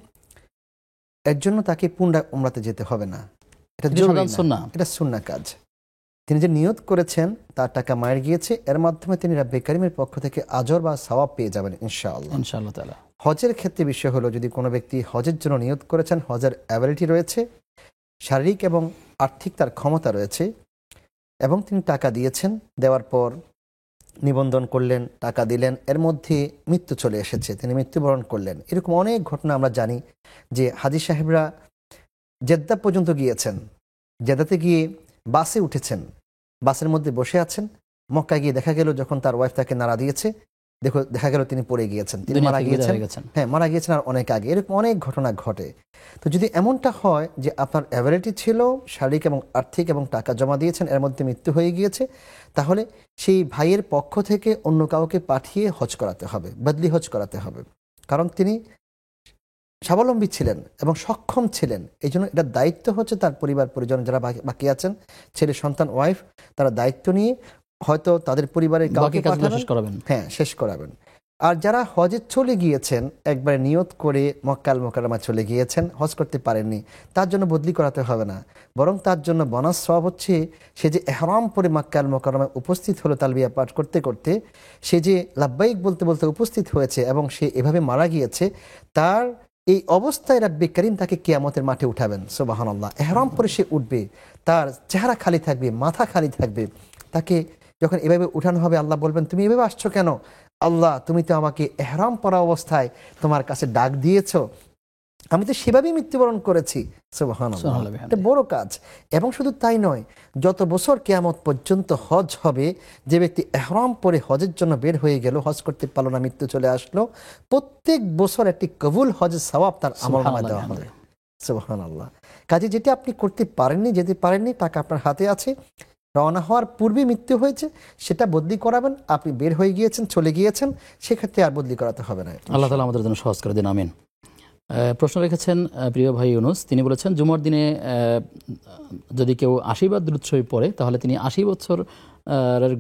এর জন্য তাকে পুনরায় উমরাতে যেতে হবে না, এটা জরুরি না, এটা সুন্নাহ কাজ। তিনি যে নিয়ত করেছেন তার টাকা মার গিয়েছে, এর মাধ্যমে তিনি রাব্বে কারীমের পক্ষ থেকে আজর বা সওয়াব পেয়ে যাবেন ইনশাআল্লাহ
তাআলা।
হজের ক্ষেত্রে বিষয় হলো, যদি কোনো ব্যক্তি হজের জন্য নিয়ত করেছেন, হজের অ্যাবিলিটি রয়েছে, শারীরিক এবং আর্থিক তার ক্ষমতা রয়েছে, এবং তিনি টাকা দিয়েছেন, দেওয়ার পর নিবন্ধন করলেন, টাকা দিলেন, এর মধ্যে মৃত্যু চলে এসেছে, তিনি মৃত্যুবরণ করলেন, এরকম অনেক ঘটনা আমরা জানি যে হাজী সাহেবরা জেদ্দা পর্যন্ত গিয়েছেন, জেদ্দাতে গিয়ে বাসে উঠেছেন, বাসের মধ্যে বসে আছেন, মক্কায় গিয়ে দেখা গেল যখন তার ওয়াইফ তাকে নাড়া দিয়েছে, দেখা গেল তিনি পড়ে গিয়েছেন, তিনি
দুনিয়া
মারা
থেকে বিদায়
গিয়েছেন,
হয়ে গেছেন।
হ্যাঁ মারা গিয়েছেন আর অনেক আগে, এরকম অনেক ঘটনা ঘটে। তো যদি এমনটা হয় যে আপনার অ্যাবিলিটি ছিল, শারীরিক এবং আর্থিক এবং টাকা জমা দিয়েছেন, এর মধ্যে মৃত্যু হয়ে গিয়েছে, তাহলে সেই ভাইয়ের পক্ষ থেকে অন্য কাউকে পাঠিয়ে হজ করাতে হবে, বদলি হজ করাতে হবে। কারণ তিনি স্বাবলম্বী ছিলেন এবং সক্ষম ছিলেন, এই জন্য এটা দায়িত্ব হচ্ছে তার পরিবার পরিজন যারা বাকি আছেন, ছেলে সন্তান ওয়াইফ, তারা দায়িত্ব নিয়ে হয়তো তাদের পরিবারের কাউকে পাঠাবেন, হ্যাঁ শেষ করাবেন। আর যারা হজে চলে গিয়েছেন, একবারে নিয়ত করে মক্কা আল মুকাররমা চলে গিয়েছেন, হজ করতে পারেননি, তার জন্য বদলি করাতে হবে না, বরং তার জন্য বোনাস সওয়াব হচ্ছে সে যে ইহরাম পরে মক্কা আল মুকাররমায় উপস্থিত হলো তালবিয়া পাঠ করতে করতে, সে যে লাব্বাইক বলতে বলতে উপস্থিত হয়েছে এবং সে এভাবে মারা গিয়েছে, তার এই অবস্থায় রাব্বি করিম তাকে কিয়ামতের মাঠে উঠাবেন। সুবহানাল্লাহ। ইহরাম পরে সে উঠবে, তার চেহারা খালি থাকবে, মাথা খালি থাকবে, তাকে যখন এভাবে উঠানো হবে আল্লাহ বলবেন তুমি এভাবে আসছো কেন? আল্লাহ তুমি তো আমাকে ইহরাম পরা অবস্থায় তোমার কাছে ডাক দিয়েছো, আমি তো সেভাবেই মৃত্যুবরণ করেছি। সুবহানাল্লাহ, এটা বড় কাজ। এবং শুধু তাই নয়, যত বছর কিয়ামত পর্যন্ত হজ হবে, যে ব্যক্তি ইহরাম পরে হজের জন্য বের হয়ে গেল, হজ করতে পারলো না, মৃত্যু চলে আসলো, প্রত্যেক বছর একটি কবুল হজের সওয়াব তার আমলনামায় দেওয়া হবে। সুবহানাল্লাহ। কাজে যেটা আপনি করতে পারেননি, যেতে পারেননি, টাকা আপনার হাতে আছে, রওনা হওয়ার পূর্বে মৃত্যু হয়েছে, সেটা বদলি করাবেন। আপনি বের হয়ে গিয়েছেন, চলে গিয়েছেন, সেক্ষেত্রে আর বদলি করাতে হবে না।
আল্লাহ তাআলা আমাদের জন্য সহজ করে দিন, আমিন। প্রশ্ন রেখেছেন প্রিয় ভাই ইউনুস, তিনি বলেছেন জুমার দিনে যদি কেউ 80 বার দুরূদ শরীফ পড়ে তাহলে তিনি 80 বছর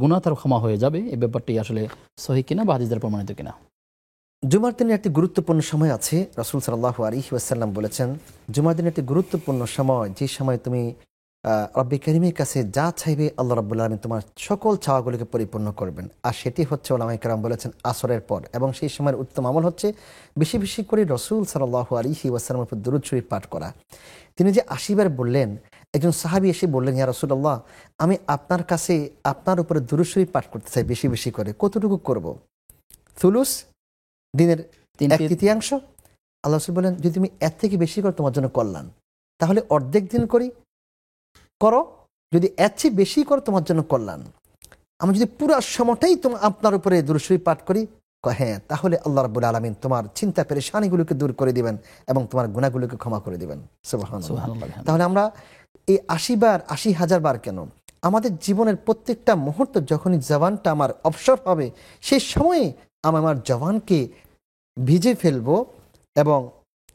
গুনাহ তার ক্ষমা হয়ে যাবে, এই ব্যাপারটি আসলে সহিহ কিনা বা হাদিস দ্বারা প্রমাণিত কিনা?
জুমার দিনে একটি গুরুত্বপূর্ণ সময় আছে। রাসূল সাল্লাল্লাহু আলাইহি ওয়াসাল্লাম বলেছেন জুমার দিনে একটি গুরুত্বপূর্ণ সময়, যে সময় তুমি রব্বি করিমের কাছে যা চাইবে আল্লাহ রাব্বুল আলামিন তোমার সকল চাওয়াগুলোকে পরিপূর্ণ করবেন। আর সেটি হচ্ছে ওলামায়ে কেরাম বলেছেন আসরের পর। এবং সেই সময়ের উত্তম আমল হচ্ছে বেশি বেশি করে রাসূল সাল্লাল্লাহু আলাইহি ওয়াসাল্লামের উপর দুরূদ শরীফ পাঠ করা। তিনি যে 80 বার বললেন, একজন সাহাবী এসে বললেন ইয়া রাসূলুল্লাহ, আমি আপনার কাছে আপনার উপরে দুরূদ শরীফ পাঠ করতে চাই বেশি বেশি করে, কতটুকু করব? থুলুস, দিনের 1/3। আল্লাহ রাসূল বলেন যদি তুমি এর থেকে বেশি করো তোমার জন্য কল্যাণ, তাহলে অর্ধেক দিন করো, যদি এর চেয়ে বেশি করো তোমার জন্য কল্যাণ। আমি যদি পুরো সময়টাই আপনার উপরে দুরূদ শরীফ পাঠ করি, হ্যাঁ, তাহলে আল্লাহ রাব্বুল আলামিন তোমার চিন্তা পেরেশানিগুলোকে দূর করে দিবেন এবং তোমার গুনাহগুলোকে ক্ষমা করে দিবেন। সুবহানাল্লাহ। তাহলে আমরা এই 80 বার 80,000 বার কেন, আমাদের জীবনের প্রত্যেকটা মুহূর্ত যখনই জবানটা আমার অবসর হবে, সেই সময়ে আমি আমার জবানকে ভিজে ফেলবো এবং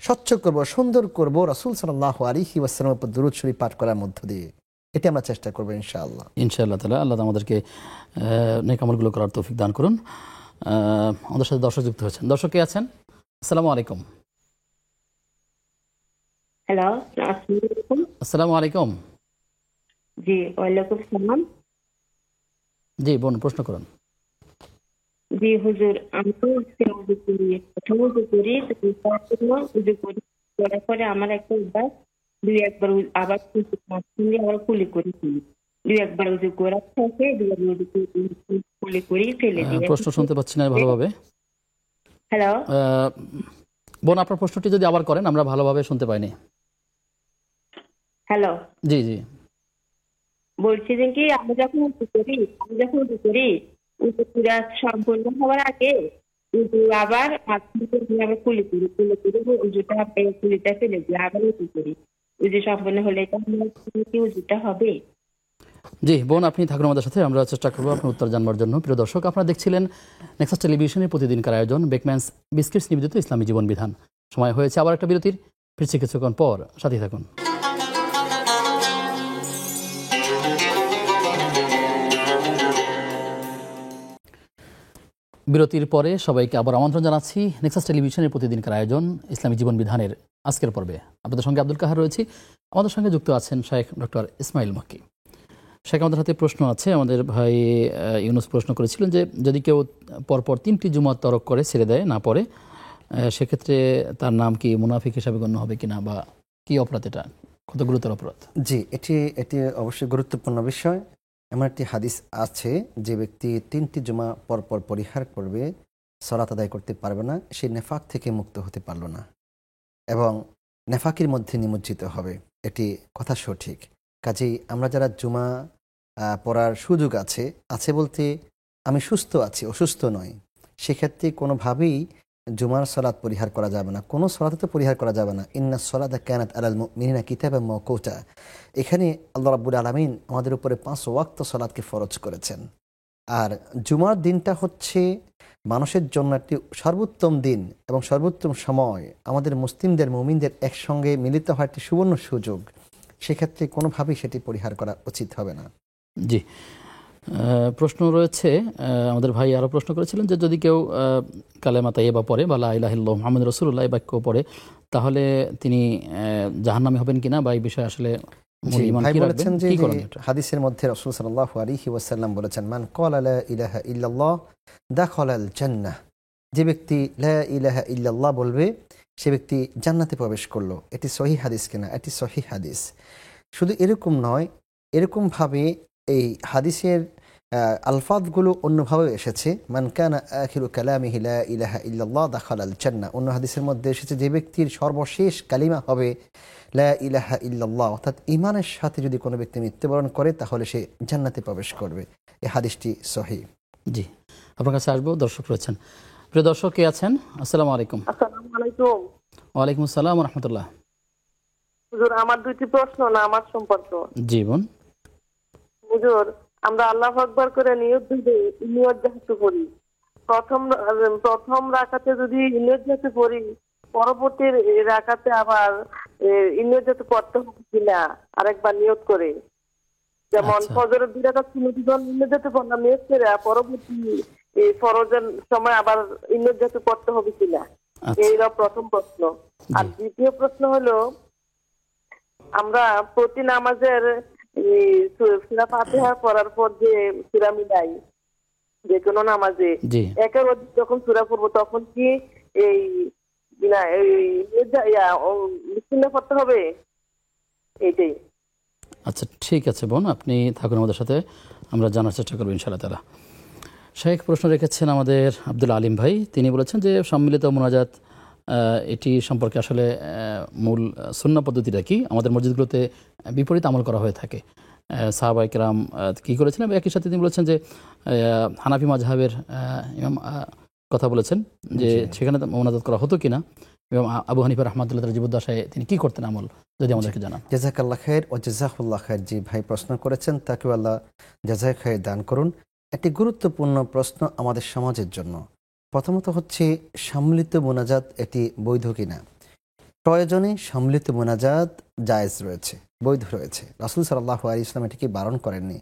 স্বচ্ছ করব, সুন্দর করব রাসূল সাল্লাল্লাহু আলাইহি ওয়াসাল্লামের উপর দুরূদ শরীফ পাঠ করার মধ্য দিয়ে। এটা আমরা চেষ্টা করব ইনশাআল্লাহ।
ইনশাআল্লাহ তাআলা আল্লাহ আমাদেরকে নেক আমলগুলো করার তৌফিক দান করুন। আমাদের সাথে দর্শক যুক্ত হয়েছেন। দর্শক কে আছেন? আসসালামু আলাইকুম।
হ্যালো,
আসসালামু আলাইকুম।
জি ওয়ালাইকুম সালাম।
জি বোন, প্রশ্ন করুন।
জি হুজুর, আমি তো উজু করি, প্রথম উজু করি, উজু করি, করার পরে আমার একটা অভ্যাস, দুই একবার আবার আবার কুলি করি, দুই একবার উজু করার থাকে, দুই একবার কুলি করি ফেলে দিই।
প্রশ্ন শুনতে পাচ্ছি না ভালোভাবে।
হ্যালো
বোন, আপনার প্রশ্নটি যদি আবার করেন, আমরা ভালোভাবে শুনতে পাইনি।
হ্যালো,
জি জি
বলছি যে কি আমি যখন উজু করি উজু পুরা সম্পূর্ণ হওয়ার আগে উজু আবার কুলি করি উজুটা কুলিটা ফেলে দিই, আবার উজু করি, উজু সম্পূর্ণ হলে কি উজুটা হবে?
জি বোন, আপনি থাকুন আমাদের সাথে, আমরা চেষ্টা করবো আপনার উত্তর জানবার জন্য। প্রিয় দর্শক, আপনারা দেখছিলেন নেক্সাস টেলিভিশনের প্রতিদিনকার আয়োজন বেকম্যানস বিস্কিটস নিবেদিত ইসলামী জীবন বিধান। সময় হয়েছে আবার একটা বিরতির, ফিরছি কিছুক্ষণ পর, সাথে থাকুন। বিরতির পরে সবাইকে আবার আমন্ত্রণ জানাচ্ছি নেক্সাস টেলিভিশনের প্রতিদিনকার আয়োজন ইসলামী জীবন বিধানের আজকের পর্বে। আপনাদের সঙ্গে আব্দুল কাহার রয়েছি, আমাদের সঙ্গে যুক্ত আছেন শেখ ডক্টর ইসমাইল মক্কি। শেখ, আমাদের হাতে প্রশ্ন আছে। আমাদের ভাই ইউনুস প্রশ্ন করেছিলেন যে যদি কেউ পরপর 3টি জুমাত তরক করে, ছেড়ে দেয়, না পড়ে, সেক্ষেত্রে তার নাম কি মুনাফিক হিসাবে গণ্য হবে কিনা, বা কি অপরাধ, এটা কত গুরুতর অপরাধ?
জি, এটি অবশ্যই গুরুত্বপূর্ণ বিষয়। এমন একটি হাদিস আছে, যে ব্যক্তি 3টি জুমা পরপর পরিহার করবে, সালাত আদায় করতে পারবে না, সে নেফাক থেকে মুক্ত হতে পারল না এবং নেফাকের মধ্যে নিমজ্জিত হবে। এটি কথা সঠিক। কাজেই আমরা যারা জুমা পড়ার সুযোগ আছে বলতে আমি সুস্থ আছি, অসুস্থ নয়, সেক্ষেত্রে কোনোভাবেই জুমার সালাত পরিহার করা যাবে না, কোনো সালাতে তো পরিহার করা যাবে না। ইন্না সালাতা কানাত আলাল মুমিনিনা কিতাবাম মাওকুতা। এখানে আল্লাহ রাব্বুল আলামিন আমাদের উপরে 5 ওয়াক্ত সালাতকে ফরজ করেছেন। আর জুমার দিনটা হচ্ছে মানুষের জন্য একটি সর্বোত্তম দিন এবং সর্বোত্তম সময়, আমাদের মুসলিমদের মুমিনদের একসঙ্গে মিলিত হওয়ার একটি সুবর্ণ সুযোগ। সেক্ষেত্রে কোনোভাবেই সেটি পরিহার করা উচিত হবে না।
জি, প্রশ্ন রয়েছে, আমাদের ভাই আরও প্রশ্ন করেছিলেন যে যদি কেউ কালেমা তাইয়্যিবা পড়ে বা লা ইলাহা ইল্লাল্লাহু মুহাম্মাদুর রাসূলুল্লাহ এই বাক্য পড়ে, তাহলে তিনি জাহান্নামী হবেন কিনা বা এই বিষয়ে আসলে
ভাই বলেছেন যে হাদিসের মধ্যে রাসূল সাল্লাল্লাহু আলাইহি ওয়াসাল্লাম বলেছেন, মান ক্বালা লা ইলাহা ইল্লাল্লাহ দাখালাল জান্নাহ। যে ব্যক্তি লা ইলাহা ইল্লাল্লাহ বলবে সে ব্যক্তি জান্নাতে প্রবেশ করলো। এটি সহিহ হাদিস কিনা? এটি সহিহ হাদিস। শুধু এরকম নয়, এরকমভাবে এই হাদিসের আলফাজগুলো অন্যভাবেও এসেছে। মান কানা আখিরু কালামিহি লা ইলাহা ইল্লাল্লাহ দাখালাল জান্নাহ। অন্য হাদিসের মধ্যে এসেছে যে ব্যক্তির সর্বশেষ কালিমা হবে লা ইলাহা ইল্লাল্লাহ, অর্থাৎ ঈমানের সাথে যদি কোনো ব্যক্তি মৃত্যুবরণ করে তাহলে সে জান্নাতে প্রবেশ করবে। এই হাদিসটি সহিহ।
জি, আপনার কাছে আসবো। দর্শক রয়েছেন, প্রিয় দর্শক কে আছেন? আসসালামু আলাইকুম।
আসসালামু আলাইকুম।
ওয়ালাইকুম আসসালাম ওয়া রাহমাতুল্লাহ।
হুজুর, আমার দুইটি প্রশ্ন নামাজ সম্পর্ক।
জি বোন।
হুজুর, আমরা আল্লাহু আকবার করে নিয়ত যেহেতু করি, প্রথম রাকাতে যদি নিয়ত যেহেতু করি, পরবর্তী রাকাতে আবার নিয়ত যেহেতু পড়তে হবে কিনা আরেকবার নিয়ত করে, যেমন ফজরের 2 রাকাত সুন্নতি নিয়ত যেহেতু পড়লাম নিয়ত করে, পরবর্তী ফরজের সময় আবার নিয়ত যেহেতু পড়তে হবে কিনা, এইটা প্রথম প্রশ্ন। আর দ্বিতীয় প্রশ্ন হলো, আমরা প্রতি নামাজের সূরা ফাতিহা পড়ার পর যে সূরা মিলাই যে কোনো নামাজে একের অধিক যখন সূরা পড়বো তখন কি এই বিসমিল্লাহ পড়তে হবে? এইটাই।
আচ্ছা, ঠিক আছে বোন, আপনি থাকুন আমাদের সাথে, আমরা জানার চেষ্টা করবো ইনশাআল্লাহ তাআলা। শেখ প্রশ্ন রেখেছেন আমাদের আব্দুল আলিম ভাই। তিনি বলেছেন যে সম্মিলিত মুনাজাত এটি সম্পর্কে আসলে মূল সুন্নাহ পদ্ধতিটা কি? আমাদের মসজিদগুলোতে বিপরীত আমল করা হয়ে থাকে। সাহাবায়ে কেরাম কী করেছেন? একই সাথে তিনি বলেছেন যে হানাফি মাযহাবের ইমাম কথা বলেছেন যে সেখানে মুনাজাত করা হতো কিনা, এবং আবু হানিফা রাহমাতুল্লাহ তাআলা জীবদ্দশায় তিনি কি করতেন আমল, যদি আমাদেরকে জানান।
জাযাকাল্লাহ খাইর ও জাযাকুল্লাহ খাইর। জি ভাই প্রশ্ন করেছেন, তাকে আল্লাহ জাযায়ে খাইর দান করুন। একটি গুরুত্বপূর্ণ প্রশ্ন আমাদের সমাজের জন্য। প্রথমত হচ্ছে সম্মিলিত মোনাজাত এটি বৈধ কিনা। প্রয়োজনে সম্মিলিত মোনাজাত জায়েজ রয়েছে, বৈধ রয়েছে। রাসূল সাল্লাল্লাহু আলাইহি ওয়াসাল্লাম এটিকে বারণ করেননি।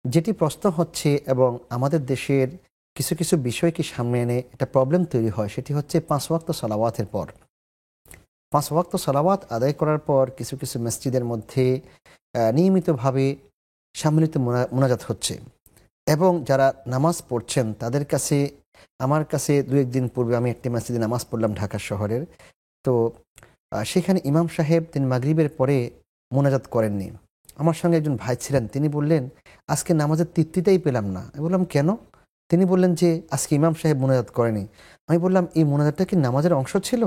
যেটি প্রশ্ন হচ্ছে এবং আমাদের দেশের কিছু কিছু বিষয়কে সামনে এনে একটা প্রবলেম তৈরি হয়, সেটি হচ্ছে 5 ওয়াক্ত সালাওয়াতের পর। 5 ওয়াক্ত সালাওয়াত আদায় করার পর কিছু কিছু মসজিদের মধ্যে নিয়মিতভাবে সম্মিলিত মোনাজাত হচ্ছে, এবং যারা নামাজ পড়ছেন তাদের কাছে, আমার কাছে 2-1 দিন পূর্বে আমি একটি মসজিদে নামাজ পড়লাম ঢাকা শহরের। তো সেখানে ইমাম সাহেব তিনি মাগরিবের পরে মোনাজাত করেননি। আমার সঙ্গে একজন ভাই ছিলেন, তিনি বললেন আজকে নামাজের তৃপ্তিটাই পেলাম না। আমি বললাম কেন? তিনি বললেন যে আজকে ইমাম সাহেব মোনাজাত করেনি। আমি বললাম এই মোনাজাতটা কি নামাজের অংশ ছিল?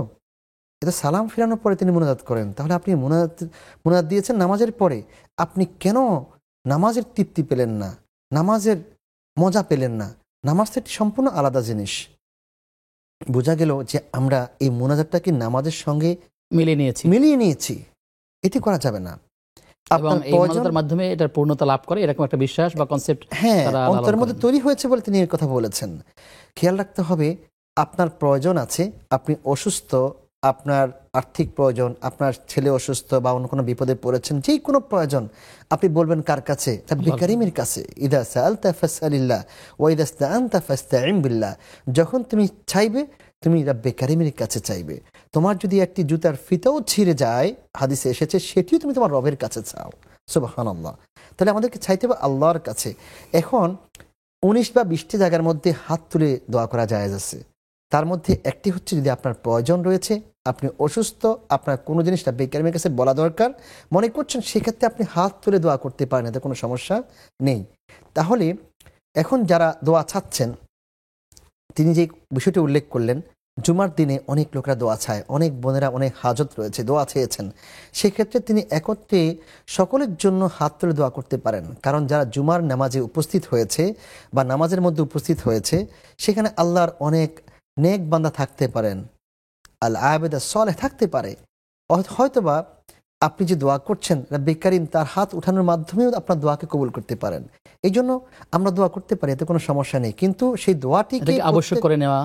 এটা সালাম ফিরানোর পরে তিনি মোনাজাত করেন, তাহলে আপনি মোনাজাত দিয়েছেন নামাজের পরে, আপনি কেন নামাজের তৃপ্তি পেলেন না, নামাজের মজা পেলেন না? নামাজটা একটি সম্পূর্ণ আলাদা জিনিস। বোঝা গেল যে আমরা এই মোনাজাতটাকে নামাজের সঙ্গে মিলিয়ে নিয়েছি। এটি করা যাবে না।
আপনার মাধ্যমে এটার পূর্ণতা লাভ করে এরকম একটা বিশ্বাস বা কনসেপ্ট
অন্তরের মধ্যে তৈরি হয়েছে বলে তিনি এই কথা বলেছেন। খেয়াল রাখতে হবে, আপনার প্রয়োজন আছে, আপনি অসুস্থ, আপনার আর্থিক প্রয়োজন, আপনার ছেলে অসুস্থ বা অন্য কোনো বিপদে পড়েছেন, যে কোনো প্রয়োজন, আপনি বলবেন কার কাছে? রাব্বি কারীমের কাছে। ইযা সাআলতা ফাসআলিল্লাহ ওয়া ইযা ইসতাআনতা ফাসতাঈন বিল্লাহ। যখন তুমি চাইবে তুমি রাব্বি কারীমের কাছে চাইবে। তোমার যদি একটি জুতার ফিতাও ছিঁড়ে যায়, হাদিসে এসেছে, সেটিও তুমি তোমার রবের কাছে চাও। সুবহানাল্লাহ। তাহলে আমাদেরকে চাইতে হবে আল্লাহর কাছে। এখন 19 বা 20টি জায়গার মধ্যে হাত তুলে দোয়া করা জায়েজ আছে। তার মধ্যে একটি হচ্ছে যদি আপনার প্রয়োজন রয়েছে, আপনি অসুস্থ, আপনার কোনো জিনিসটা বেকারের কাছে বলা দরকার মনে করছেন, সেক্ষেত্রে আপনি হাত তুলে দোয়া করতে পারেন, এতে কোনো সমস্যা নেই। তাহলে এখন যারা দোয়া চাচ্ছেন, তিনি যে বিষয়টি উল্লেখ করলেন জুমার দিনে অনেক লোকরা দোয়া চায়, অনেক বোনেরা অনেক হাজত রয়েছে, দোয়া চেয়েছেন। সেক্ষেত্রে তিনি একত্রে সকলের জন্য হাত তুলে দোয়া করতে পারেন। কারণ যারা জুমার নামাজে উপস্থিত হয়েছে বা নামাজের মধ্যে উপস্থিত হয়েছে, সেখানে আল্লাহর অনেক নেক বান্দা থাকতে পারেন, আল আবেদ সালেহ থাকতে পারে। হয়তোবা আপনি যে দোয়া করছেন, রব্বে কারীম তার হাত উঠানোর মাধ্যমেও আপনার দোয়াকে কবুল করতে পারেন। এই জন্য আমরা দোয়া করতে পারি, এতে কোনো সমস্যা নেই। কিন্তু সেই দোয়াটিকে
আবশ্যক করে নেওয়া,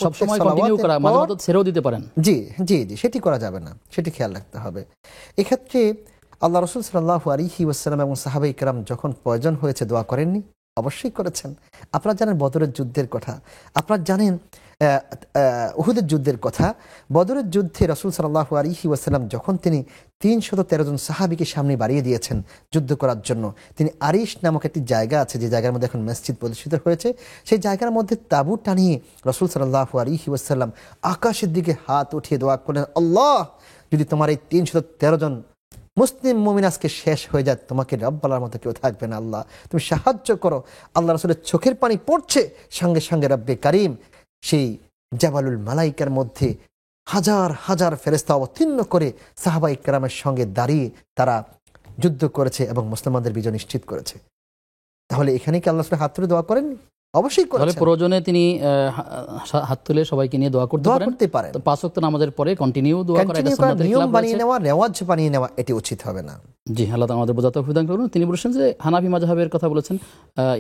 সবসময় কন্টিনিউ করা, মাঝে মাঝে ছেড়েও দিতে পারেন।
জি জি জি, সেটি করা যাবে না, সেটি খেয়াল রাখতে হবে। এক্ষেত্রে আল্লাহ রাসূল সাল্লাল্লাহু আলাইহি ওয়াসাল্লাম এবং সাহাবায়ে কেরাম যখন প্রয়োজন হয়েছে দোয়া করেননি? অবশ্যই করেছেন। আপনারা জানেন বদরের যুদ্ধের কথা, আপনারা জানেন উহুদের যুদ্ধের কথা। বদরের যুদ্ধে রাসূল সাল্লাল্লাহু আলাইহি ওয়াসাল্লাম যখন তিনি 313 জন সাহাবীকে সামনে বাড়িয়ে দিয়েছেন যুদ্ধ করার জন্য, তিনি আরিশ নামক একটি জায়গা আছে, যে জায়গার মধ্যে এখন মসজিদ প্রতিষ্ঠিত হয়েছে, সেই জায়গার মধ্যে তাঁবু টানিয়ে রাসূল সাল্লাল্লাহু আলাইহি ওয়াসাল্লাম আকাশের দিকে হাত উঠিয়ে দোয়া করলেন, আল্লাহ যদি তোমার এই 313 জন মুসলিম মুমিন আজকে শেষ হয়ে যায়, তোমাকে রব বলার মতো কেউ থাকবে না, আল্লাহ তুমি সাহায্য করো। আল্লাহ রাসূলের চোখের পানি পড়ছে, সঙ্গে সঙ্গে রব্বে কারীম সেই জাবালুল মালাইকার মধ্যে হাজার হাজার ফেরেশতা অবতীর্ণ করে সাহাবায়ে কেরামের সঙ্গে দাঁড়িয়ে তারা যুদ্ধ করেছে এবং মুসলমানদের বিজয় নিশ্চিত করেছে। তাহলে এখানে কি আল্লাহ রাসূল হাত তুলে দোয়া করেননি? অবশ্যই করেছেন।
তাহলে প্রয়োজনে তিনি হাত তুলে সবাইকে নিয়ে দোয়া করতে পারেন। তো 5 ওয়াক্ত নামাজের পরে কন্টিনিউ দোয়া করা, এটা সুন্নাতের
নিয়ম বানিয়ে নেওয়া, রেওয়াজ বানিয়ে নেওয়া এটি উচিত হবে না।
জি, আল্লাহ আমাদের বোঝাতে তৌফিক দান করুন। তিনি বলেছেন যে হানাফি মাযহাবের কথা বলেছেন,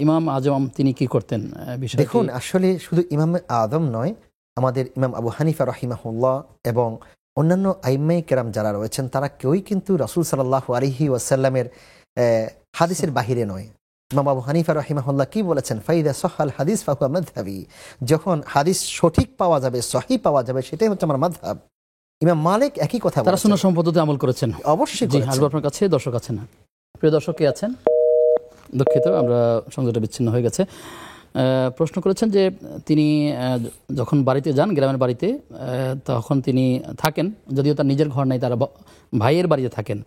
ইমাম আজম তিনি কি করতেন বিষয়টি?
দেখুন, আসলে শুধু ইমাম আজম নয়, আমাদের ইমাম আবু হানিফা রাহিমাহুল্লাহ এবং অন্যান্য আইম্মায়ে কেরাম যারা রয়েছেন, তারা কেউই কিন্তু রাসূল সাল্লাল্লাহু আলাইহি ওয়াসাল্লামের হাদিসের বাহিরে নয়। ইমাম আবু হানিফা রাহিমাহুল্লাহ কি বলেছেন? ফাইদা সাহাল হাদিস ফাহুয়া মাযহাবি, যখন হাদিস সঠিক পাওয়া যাবে, সহিহ পাওয়া যাবে, সেটাই হচ্ছে আমার মাযহাব। ইমাম মালিক একই কথা বলেছেন,
তারা সুন্নাহ সম্পর্কে আমল করেছেন।
অবশ্যই
জি, আসবো আপনার কাছে। দর্শক আছেন না, প্রিয় দর্শক কে আছেন? দুঃখিত, আমরা সংযোগটা বিচ্ছিন্ন হয়ে গেছে। প্রশ্ন করেছেন যে তিনি যখন বাড়িতে যান, গ্রামের বাড়িতে, তখন তিনি থাকেন, যদিও তার নিজের ঘর নাই, তারা ভাইয়ের বাড়িতে থাকেন,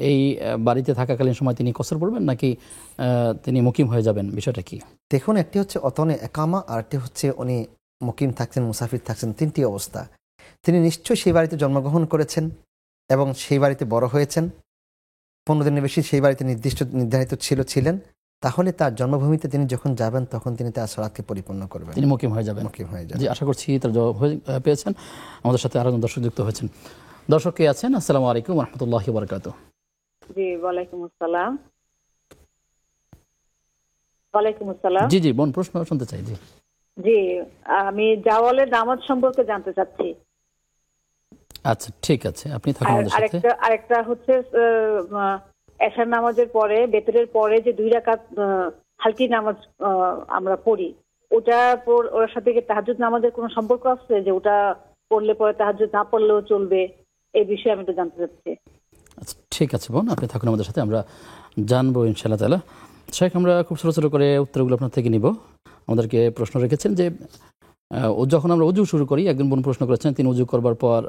এই বাড়িতে থাকাকালীন সময় তিনি কসর পড়বেন নাকি তিনি মুকিম হয়ে যাবেন, বিষয়টা কি?
দেখুন, একটি হচ্ছে অতনে একামা, আর একটি হচ্ছে উনি মুকিম থাকছেন, মুসাফির থাকছেন, তিনটি অবস্থা। তিনি নিশ্চয়ই সেই বাড়িতে জন্মগ্রহণ করেছেন এবং সেই বাড়িতে বড় হয়েছেন, 15 দিনের বেশি সেই বাড়িতে নির্ধারিত ছিলেন, তাহলে তার জন্মভূমিতে তিনি যখন যাবেন তখন তিনি তার সালাতকে পরিপূর্ণ করবেন, তিনি
মুকিম হয়ে যাবেন।
জি,
আশা করছি তার জবাব পেয়েছেন। আমাদের সাথে আরো দর্শক যুক্ত হয়েছেন। দর্শক কে আছেন? আসসালামু আলাইকুম ওয়া রাহমাতুল্লাহি ওয়া বারাকাতুহু।
জি, ওয়ালাইকুম আসসালাম। ওয়ালাইকুম আসসালাম।
জি জি, বোন প্রশ্ন শুনতে চাই। জি
জি, আমি জাওয়ালের নামাজ সম্পর্কে জানতে চাচ্ছি।
আচ্ছা, ঠিক আছে, আপনি থাকুন আমাদের সাথে।
আরেকটা হচ্ছে এশার নামাজের পরে, বেতরের পরে যে 2 রাকাত হালকি নামাজ আমরা পড়ি, ওটার সাথে কি তাহাজ্জুদ নামাজের কোনো সম্পর্ক আছে, যে ওটা পড়লে পরে তাহাজ্জুদ না পড়লেও চলবে? এই বিষয়ে আমি একটু জানতে চাচ্ছি।
আচ্ছা, ঠিক আছে বোন, আপনি থাকুন আমাদের সাথে, আমরা জানবো ইনশাআল্লাহ তাআলা। শেখ, আমরা খুব ছোটো ছোটো করে উত্তরগুলো আপনার থেকে নিব। আমাদেরকে প্রশ্ন রেখেছেন যে যখন আমরা উজু শুরু করি, একজন বোন প্রশ্ন করেছেন তিনি উজু করবার পর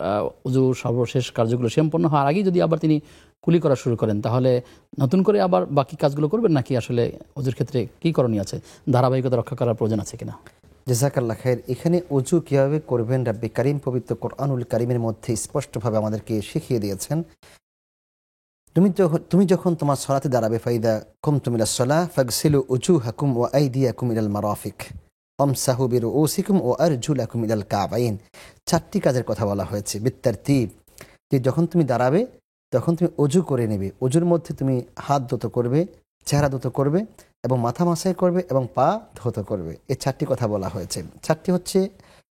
উজু সর্বশেষ কার্যগুলো সম্পন্ন হওয়ার আগেই যদি আবার তিনি কুলি করা শুরু করেন, তাহলে নতুন করে আবার বাকি কাজগুলো করবেন নাকি আসলে উজুর ক্ষেত্রে কি করণীয় আছে, ধারাবাহিকতা রক্ষা করার প্রয়োজন আছে কিনা?
জাযাকাল্লাহ খাইর। এখানে উজু কিভাবে করবেন রব্বে কারীম পবিত্র কোরআনুল কারীমের মধ্যে স্পষ্টভাবে আমাদেরকে শিখিয়ে দিয়েছেন। তুমি যখন তোমার সালাতে দাঁড়াবে, ফাইদা কুমতুম ইলাস সালাহ ফাগসিলু উজুহাকুম ওয়া আইদিয়াকুম ইলাল মারাফিক আমসাহু বিরুউসিকুম ওয়া আরজুলাকুম ইলাল কাবাইন। 4টি কাজের কথা বলা হয়েছে বিত্তারতিব, যে যখন তুমি দাঁড়াবে তখন তুমি অজু করে নেবে, অজুর মধ্যে তুমি হাত ধৌত করবে, চেহারা ধৌত করবে এবং মাথা মাসাই করবে এবং পা ধৌত করবে। এই 4টি কথা বলা হয়েছে। 4টি হচ্ছে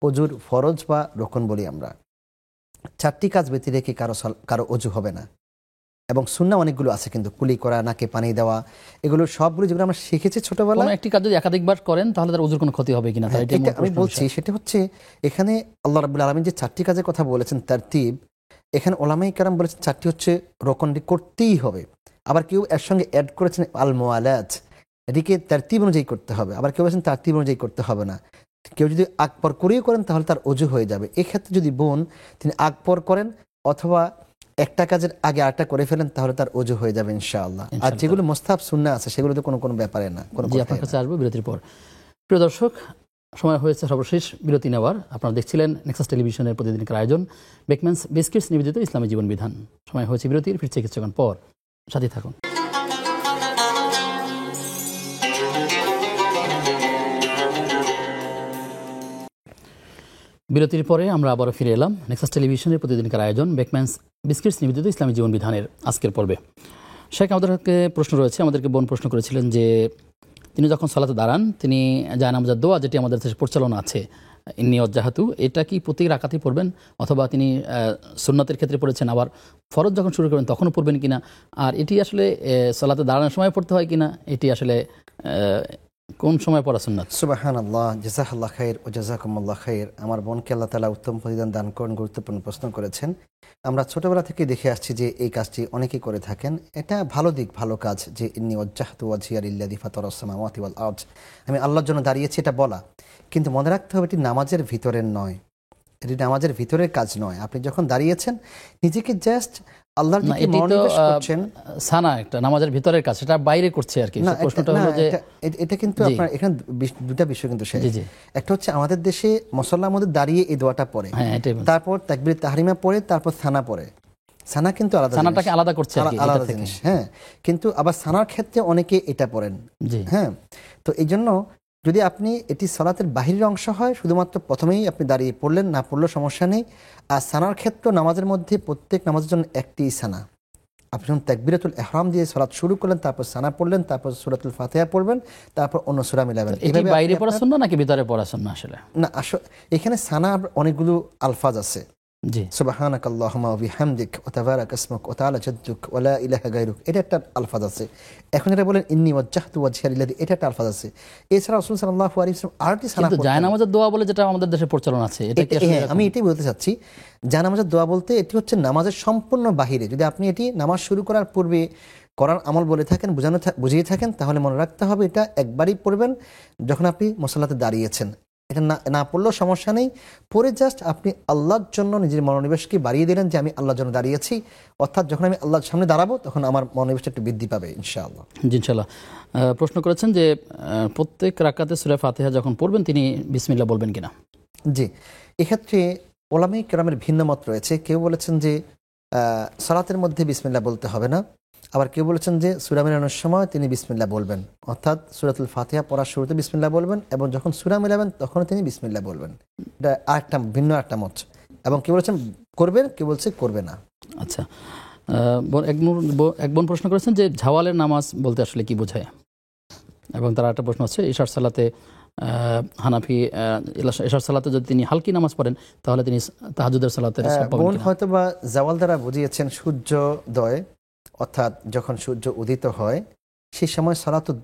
অজুর ফরজ বা রকন বলি আমরা। 4টি কাজ ব্যতী রেখে কারো অজু হবে না। এবং সুন্নাহ অনেকগুলো আছে, কিন্তু কুলি করা, নাকে পানি দেওয়া, এগুলো সবগুলো যেগুলো আমরা শিখেছি ছোটবেলায়।
কোনো একটি কাজ যদি একাধিকবার করেন তাহলে তার ওযুর কোনো ক্ষতি হবে কিনা, তাই এটা
আমি বলছি। সেটা হচ্ছে এখানে আল্লাহ রাব্বুল আলামিন যে 4টি কাজের কথা বলেছেন তারতিব, এখানে ওলামায়ে কেরাম বলেছেন 4টি হচ্ছে রকনটি করতেই হবে। আবার কেউ এর সঙ্গে অ্যাড করেছেন আল মুওয়ালাত, এটিকে তারতিব অনুযায়ী করতে হবে। আবার কেউ বলেছেন তারতিব অনুযায়ী করতে হবে না। কেউ যদি আকবর করেও করেন তাহলে তার অজু হয়ে যাবে। এক্ষেত্রে যদি বোন তিনি আকবর করেন অথবা একটা কাজের আগে আরেকটা করে ফেলেন তাহলে তার অজু হয়ে যাবে ইনশাআল্লাহ। আর যেগুলো মুস্তাহাব সুন্নাহ আছে সেগুলো তো কোনো ব্যাপারে না।
আপনার কাছে আসবো বিরতির পর। প্রিয় দর্শক, সময় হয়েছে সর্বশেষ বিরতি নেওয়ার। আপনারা দেখছিলেন নেক্সাস টেলিভিশনের প্রতিদিনকার আয়োজন বেকম্যানস বিস্কিটস নিবেদিত ইসলামী জীবন বিধান। সময় হয়েছে বিরতির, ফিরছে কিছুক্ষণ পর, সাথে থাকুন। বিরতির পরে আমরা আবারও ফিরে এলাম নেক্সাস টেলিভিশনের প্রতিদিনকার আয়োজন বেকম্যানস বিস্কিটস নিবেদিত ইসলামী জীবন বিধানের আজকের পর্বে। শেখ আমাদেরকে প্রশ্ন রয়েছে, আমাদেরকে বোন প্রশ্ন করেছিলেন যে তিনি যখন সালাতে দাঁড়ান তিনি জায়নামাজের দোয়া যেটি আমাদের দেশে প্রচলন আছে ইন্নী ওয়াজ্জাহাতু, এটা কি প্রতি রাকাতেই পড়বেন অথবা তিনি সুন্নতের ক্ষেত্রে পড়েছেন, আবার ফরজ যখন শুরু করবেন তখনও পড়বেন কিনা, আর এটি আসলে সালাতে দাঁড়ানোর সময় পড়তে হয় কিনা, এটি আসলে কোন সময় পড়া সুন্নাত?
সুবহানাল্লাহ, জাযাকাল্লাহ খাইর ও জাযাকুমুল্লাহ খাইর। আমার বোনকে আল্লাহ তাআলা উত্তম প্রতিদান দান করেন, গুরুত্বপূর্ণ প্রশ্ন করেছেন। আমরা ছোটবেলা থেকে দেখে আসছি যে এই কাজটি অনেকেই করে থাকেন। এটা ভালো দিক, ভালো কাজ যে ইন্নী ওয়াজ্জাহতু ওয়াজহিয়া লিল্লাযী ফাতারাস সামাওয়াতি ওয়াল আরদ, আমি আল্লাহর জন্য দাঁড়িয়েছি, এটা বলা। কিন্তু মনে রাখতে হবে এটি নামাজের ভিতরের নয়, এটি নামাজের ভিতরের কাজ নয়। আপনি যখন দাঁড়িয়েছেন নিজেকে জাস্ট আল্লাহর দিকে মনোনিবেশ করছেন,
সানা একটা নামাজের ভিতরের কাজ, এটা বাইরে করছে আর কি। প্রশ্নটা হলো যে
এটা কিন্তু আপনার এখানে দুটা বিষয় কিন্তু শেষ। একটা হচ্ছে আমাদের দেশে মুসল্লার মধ্যে দাঁড়িয়ে এই দোয়াটা পড়ে, তারপর তাকবীর তাহরিমা পড়ে, তারপর সানা পড়ে। সানা কিন্তু আলাদা,
সানাটাকে আলাদা করছে আর কি,
আলাদা জিনিস। হ্যাঁ, কিন্তু আবার সানার ক্ষেত্রে অনেকে এটা পড়েন। হ্যাঁ, তো এই জন্য যদি আপনি এটি সালাতের বাহিরের অংশ হয় শুধুমাত্র প্রথমেই আপনি দাঁড়িয়ে পড়লেন, না পড়লেও সমস্যা নেই। আর সানার ক্ষেত্র নামাজের মধ্যে প্রত্যেক নামাজের জন্য একটি সানা। আপনি যখন তাকবীরাতুল ইহরাম দিয়ে সালাত শুরু করলেন, তারপর সানা পড়লেন, তারপর সূরাতুল ফাতিহা পড়বেন, তারপর অন্য সূরা মিলাবেন।
এটি বাইরে পড়া সুন্নাত নাকি ভিতরে পড়া সুন্নাত? আসলে
না, এখানে সানা অনেকগুলো আলফাজ আছে। জি, সুবহানাকাল্লাহুম্মা ওয়া বিহামদিক ওয়া তাবারাক ইসমুক ওয়া তাআলা জাদ্দুক ওয়া লা ইলাহা গায়রুক, এটা একটা আলফাজ আছে। এখন এটা বলেন ইন্নী ওয়াজ্জাহতু ওয়াজহিয়া লিল্লাযী, এটা একটা আলফাজ আছে। এছাড়া রাসূল সাল্লাল্লাহু আলাইহি ওয়াসাল্লাম আরটি সানা
কিন্তু জায়নামাজের দোয়া বলে যেটা আমাদের দেশে প্রচলন আছে, এটা কি আসলে?
আমি এটাই বলতে চাচ্ছি, জায়নামাজের দোয়া বলতে এটি হচ্ছে নামাজের সম্পূর্ণ বাহিরে। যদি আপনি এটি নামাজ শুরু করার পূর্বে করার আমল বলে থাকেন, বুঝিয়ে থাকেন, তাহলে মনে রাখতে হবে এটা একবারই পড়বেন যখন আপনি মুসাল্লাতে দাঁড়িয়েছেন। এটা না পড়লেও সমস্যা নেই, পরে জাস্ট আপনি আল্লাহর জন্য নিজের মনোনিবেশকে বাড়িয়ে দিলেন যে আমি আল্লাহর জন্য দাঁড়িয়েছি, অর্থাৎ যখন আমি আল্লাহর সামনে দাঁড়াবো তখন আমার মনোনিবেশটা একটু বৃদ্ধি পাবে ইনশাআল্লাহ।
জি, ইনশাআল্লাহ। প্রশ্ন করেছেন যে প্রত্যেক রাকাতে সূরা ফাতিহা যখন পড়বেন তিনি বিসমিল্লাহ বলবেন কিনা?
জি, এক্ষেত্রে উলামায়ে কেরামের ভিন্ন মত রয়েছে। কেউ বলেছেন যে সালাতের মধ্যে বিসমিল্লাহ বলতে হবে না, আবার কেউ বলেছেন যে সূরা মিলানোর সময় তিনি বিসমিল্লাহ বলবেন, অর্থাৎ সূরাতুল ফাতিহা পড়ার শুরুতে বিসমিল্লাহ বলবেন এবং যখন সূরা মিলাবেন তখন তিনি বিসমিল্লাহ বলবেন। এটা আরেকটা ভিন্ন একটা মত। এবং কেউ বলেছেন করবেন, কেউ বলছে করবে না।
আচ্ছা, এক বোন প্রশ্ন করেছেন যে ঝাওয়ালের নামাজ বলতে আসলে কি বোঝায়, এবং তার একটা প্রশ্ন হচ্ছে ইশার সালাতে হানাফি ইশার সালাতে যদি তিনি হালকি নামাজ পড়েন তাহলে তিনি তাহাজ্জুদের সালাতের সওয়াব পাবেন
বোন
কিনা?
হয়তো বা জাওয়াল দ্বারা বুঝিয়েছেন সূর্যোদয়, অর্থাৎ যখন সূর্য উদিত হয় সেই সময় সালাতুদ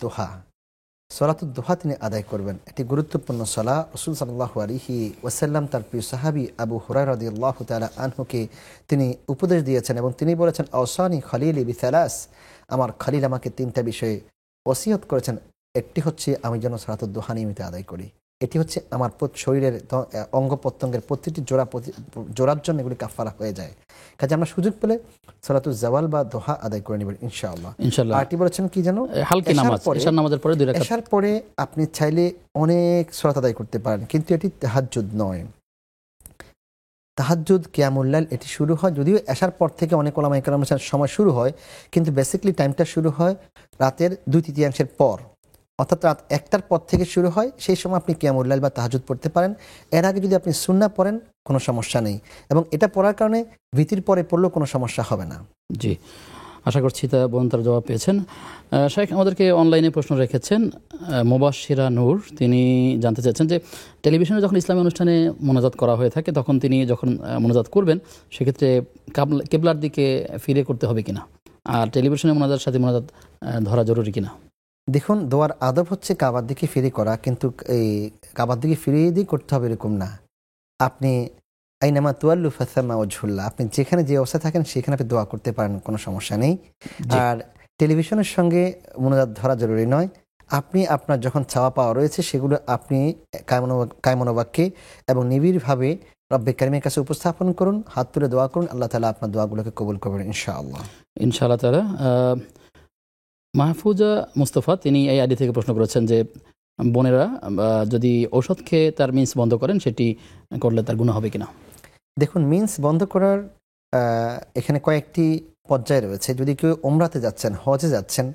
দোহা তিনি আদায় করবেন। এটি গুরুত্বপূর্ণ সালাহ। রাসূল সাল্লাল্লাহু আলাইহি ওয়াসাল্লাম তার প্রিয় সাহাবী আবু হুরায়রা রাদিয়াল্লাহু তাআলা আনহুকে তিনি উপদেশ দিয়েছেন এবং তিনি বলেছেন আওসানি খলিলি বিসালাস, আমার খলিল আমাকে তিনটা বিষয়ে ওসিয়ত করেছেন। একটি হচ্ছে আমি যেন সালাতুদ দোহা নিয়মিত আদায় করি। এটি হচ্ছে আমার শরীরের অঙ্গ প্রত্যঙ্গের প্রতিটি জোড়ার জন্য এগুলি কাফারা হয়ে যায়। কাজে আমরা সুযোগ পেলে সালাতুল জাওয়াল বা দোহা আদায় করে নেবেন ইনশাআল্লাহ। আরটি বলেছেন কি যেন
হালকি নামাজ, ইশার নামাজের পরে 2 রাকাত।
এশার পরে আপনি চাইলে অনেক সালাত আদায় করতে পারেন, কিন্তু এটি তাহাজ্জুদ নয়। তাহাজ্জুদ কিয়ামুল লাইল এটি শুরু হয়, যদিও এশার পর থেকে অনেক ওলামায়ে কেরামের সময় শুরু হয়, কিন্তু বেসিক্যালি টাইমটা শুরু হয় রাতের 2/3 পর, অর্থাৎ রাত 1টার পর থেকে শুরু হয়। সেই সময় আপনি কিয়ামুল লাইল বা তাহাজ্জুদ পড়তে পারেন। এর আগে যদি আপনি সুন্নাহ পড়েন কোনো সমস্যা নেই, এবং এটা পড়ার কারণে ভিতির পরে পড়লেও কোনো সমস্যা হবে না।
জি, আশা করছি তা বোন তার জবাব পেয়েছেন। শেখ আমাদেরকে অনলাইনে প্রশ্ন রেখেছেন মুবাশশিরা নূর, তিনি জানতে চাচ্ছেন যে টেলিভিশনে যখন ইসলামী অনুষ্ঠানে মোনাজাত করা হয়ে থাকে তখন তিনি যখন মোনাজাত করবেন সেক্ষেত্রে কিবলার দিকে ফিরে করতে হবে কিনা, আর টেলিভিশনে মোনাজাতের সাথে মোনাজাত ধরা জরুরি কিনা?
দেখুন, দোয়ার আদব হচ্ছে কাবার দিকে ফিরে করা, কিন্তু এই কাবার দিকে ফিরিয়ে দিয়ে করতে হবে এরকম না। আপনি আইনামা তুয়াল্লু ফাসাম্মা ওয়াজহুল্লাহ, আপনি যেখানে যে অবস্থায় থাকেন সেখানে আপনি দোয়া করতে পারেন, কোনো সমস্যা নেই। আর টেলিভিশনের সঙ্গে মোনাজাত ধরা জরুরি নয়। আপনি আপনার যখন চাওয়া পাওয়া রয়েছে সেগুলো আপনি কায়মনোবাক্যে এবং নিবিড়ভাবে রব্বে কারিমের কাছে উপস্থাপন করুন, হাত তুলে দোয়া করুন, আল্লাহ তাআলা আপনার দোয়াগুলোকে কবুল করবেন ইনশাআল্লাহ তাআলা। মাহফুজা মুস্তফা তিনি এই আইডি থেকে প্রশ্ন করেছেন যে
বোনেরা যদি ঔষধ খেয়ে তার মিন্স বন্ধ করেন, সেটি করলে তার গুনাহ হবে কিনা?
দেখুন, মিন্স বন্ধ করার এখানে কয়েকটি পর্যায় রয়েছে। যদি কেউ ওমরাতে যাচ্ছেন, হজে যাচ্ছেন,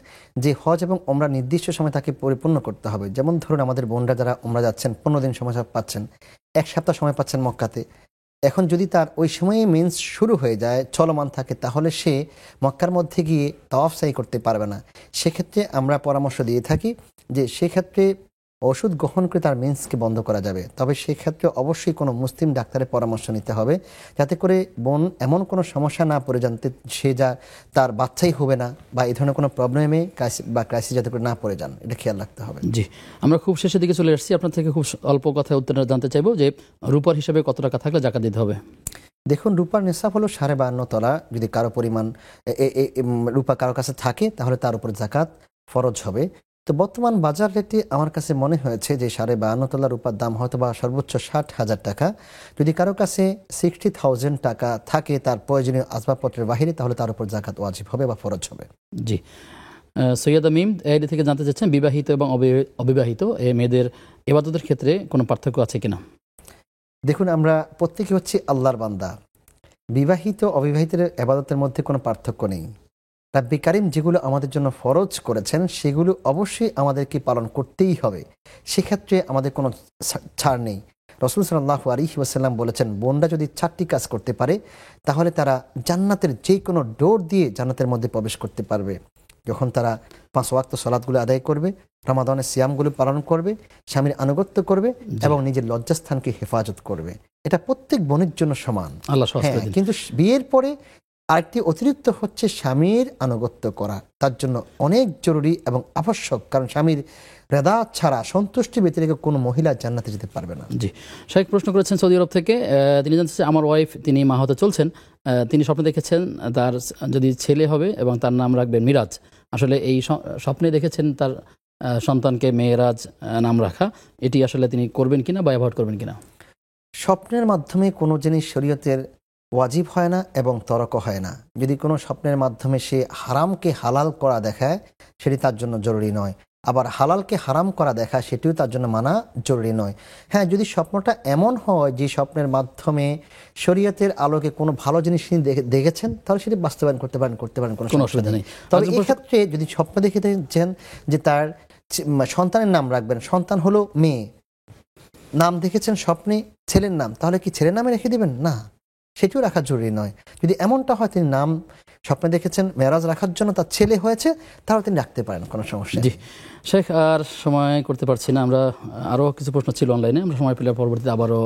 যে হজ এবং ওমরা নির্দিষ্ট সময় তাকে পরিপূর্ণ করতে হবে। যেমন ধরুন আমাদের বোনরা যারা ওমরা যাচ্ছেন 15 দিন সময় পাচ্ছেন, 1 সপ্তাহ সময় পাচ্ছেন মক্কাতে। এখন যদি তার ওই সময়ে মেন্স শুরু হয়ে যায়, চলমান থাকে, তাহলে সে মক্কার মধ্যে গিয়ে তাওয়াফ সাই করতে পারবে না। সেক্ষেত্রে আমরা পরামর্শ দিয়ে থাকি যে সেক্ষেত্রে ওষুধ গ্রহণ করে তার মেন্সকে বন্ধ করা যাবে। তবে সেক্ষেত্রে অবশ্যই কোনো মুসলিম ডাক্তারের পরামর্শ নিতে হবে, যাতে করে বোন এমন কোনো সমস্যা না পড়ে যান সে যা তার বাচ্চাই হবে না, বা এই ধরনের কোনো প্রবলেমে ক্রাইসিস যাতে করে না পড়ে যান, এটা খেয়াল রাখতে হবে।
জি, আমরা খুব শেষের দিকে চলে আসছি। আপনার থেকে খুব অল্প কথায় উত্তর জানতে চাইবো যে রূপার হিসাবে কত টাকা থাকলে জাকাত দিতে হবে?
দেখুন, রূপার নিসাব হলো 52.5 তোলা। যদি কারো পরিমাণ রূপা কারো কাছে থাকে তাহলে তার উপর জাকাত ফরজ হবে। তো বর্তমান বাজার রেটে আমার কাছে মনে হয়েছে যে 52.5 তোলা রূপার দাম হয়তো বা সর্বোচ্চ 60,000 টাকা। যদি কারো কাছে 60,000 টাকা থাকে তার প্রয়োজনীয় আসবাবপত্রের বাহিরে, তাহলে তার উপর জাকাত ওয়াজিব হবে বা ফরজ হবে।
জি, সৈয়দ মিম এআইডি থেকে জানতে চাচ্ছেন, বিবাহিত এবং অবিবাহিত মেয়েদের ইবাদতের ক্ষেত্রে কোনো পার্থক্য আছে কিনা?
দেখুন, আমরা প্রত্যেকে হচ্ছে আল্লাহর বান্দা। বিবাহিত অবিবাহিতের ইবাদতের মধ্যে কোনো পার্থক্য নেই। রাব্বি কারিম যেগুলো আমাদের জন্য ফরজ করেছেন সেগুলো অবশ্যই আমাদেরকে পালন করতেই হবে। সেক্ষেত্রে আমাদের কোনো ছাড় নেই। রাসূল সাল্লাল্লাহু আলাইহি ওয়াসাল্লাম বলেছেন, বোনরা যদি 4টি কাজ করতে পারে তাহলে তারা জান্নাতের যে কোনো ডোর দিয়ে জান্নাতের মধ্যে প্রবেশ করতে পারবে। যখন তারা 5 ওয়াক্ত সালাতগুলো আদায় করবে, রমাদানের সিয়ামগুলো পালন করবে, স্বামীর আনুগত্য করবে এবং নিজের লজ্জাস্থানকে হেফাজত করবে। এটা প্রত্যেক বোনের জন্য সমান। কিন্তু বিয়ের পরে আরেকটি অতিরিক্ত হচ্ছে স্বামীর আনুগত্য করা, তার জন্য অনেক জরুরি এবং আবশ্যক। কারণ স্বামীর রেদা ছাড়া, সন্তুষ্টি ব্যতিরেকে কোনো মহিলা জান্নাতে যেতে পারবে না।
জি, শেখ প্রশ্ন করেছেন সৌদি আরব থেকে। তিনি জানতেছেন, আমার ওয়াইফ, তিনি মা হতে চলছেন, তিনি স্বপ্নে দেখেছেন তার যদি ছেলে হবে এবং তার নাম রাখবেন মিরাজ। আসলে এই স্বপ্নে দেখেছেন তার সন্তানকে মেয়েরাজ নাম রাখা, এটি আসলে তিনি করবেন কিনা বা অ্যাভয়েড করবেন কিনা?
স্বপ্নের মাধ্যমে কোনো জিনিস শরীয়তের ওয়াজিব হয় না এবং তরক হয় না। যদি কোনো স্বপ্নের মাধ্যমে সে হারামকে হালাল করা দেখায়, সেটি তার জন্য জরুরি নয়। আবার হালালকে হারাম করা দেখা, সেটিও তার জন্য মানা জরুরি নয়। হ্যাঁ, যদি স্বপ্নটা এমন হয় যে স্বপ্নের মাধ্যমে শরীয়তের আলোকে কোনো ভালো জিনিস তিনি দেখেছেন, তাহলে সেটি বাস্তবায়ন করতে পারেন, কোনো অসুবিধা নেই। তবে এক্ষেত্রে যদি স্বপ্ন দেখেছেন যে তার সন্তানের নাম রাখবেন, সন্তান হলো মেয়ে, নাম দেখেছেন স্বপ্নে ছেলের নাম, তাহলে কি ছেলের নামে রেখে দিবেন? না, সেটিও রাখা জরুরি নয়। যদি এমনটা হয় তিনি নাম স্বপ্নে দেখেছেন মেরাজ রাখার জন্য তার ছেলে হয়েছে, তাহলে তিনি রাখতে পারেন, কোনো সমস্যা নেই।
জি শেখ, আর সময় করতে পারছি না। আমরা আরও কিছু প্রশ্ন ছিল অনলাইনে, আমরা সময় পেলে পরবর্তীতে আবারও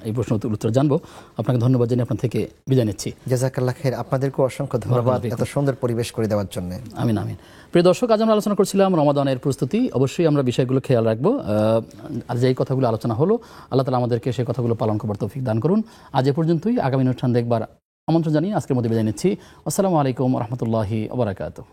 এই প্রশ্ন উত্তর জানবো। আপনাকে ধন্যবাদ জানিয়ে আপনার থেকে বিদায় নিচ্ছি।
জাযাকাল্লাহ খাইর, আপনাদেরকেও অসংখ্য ধন্যবাদ এত সুন্দর পরিবেশ করে দেওয়ার জন্য।
আমিন আমিন। প্রিয় দর্শক, আজ আমরা আলোচনা করছিলাম রমাদানের প্রস্তুতি। অবশ্যই আমরা বিষয়গুলো খেয়াল রাখবো। আর যেই কথাগুলো আলোচনা হলো, আল্লাহ তাআলা আমাদেরকে সেই কথাগুলো পালন করবার তৌফিক দান করুন। আজ এ পর্যন্তই। আগামী অনুষ্ঠান দেখবার আমন্ত্রণ জানিয়ে আজকের মধ্যে বিদায় নিচ্ছি। আসসালামু আলাইকুম ওয়া রাহমাতুল্লাহি ওয়া বারাকাতুহু।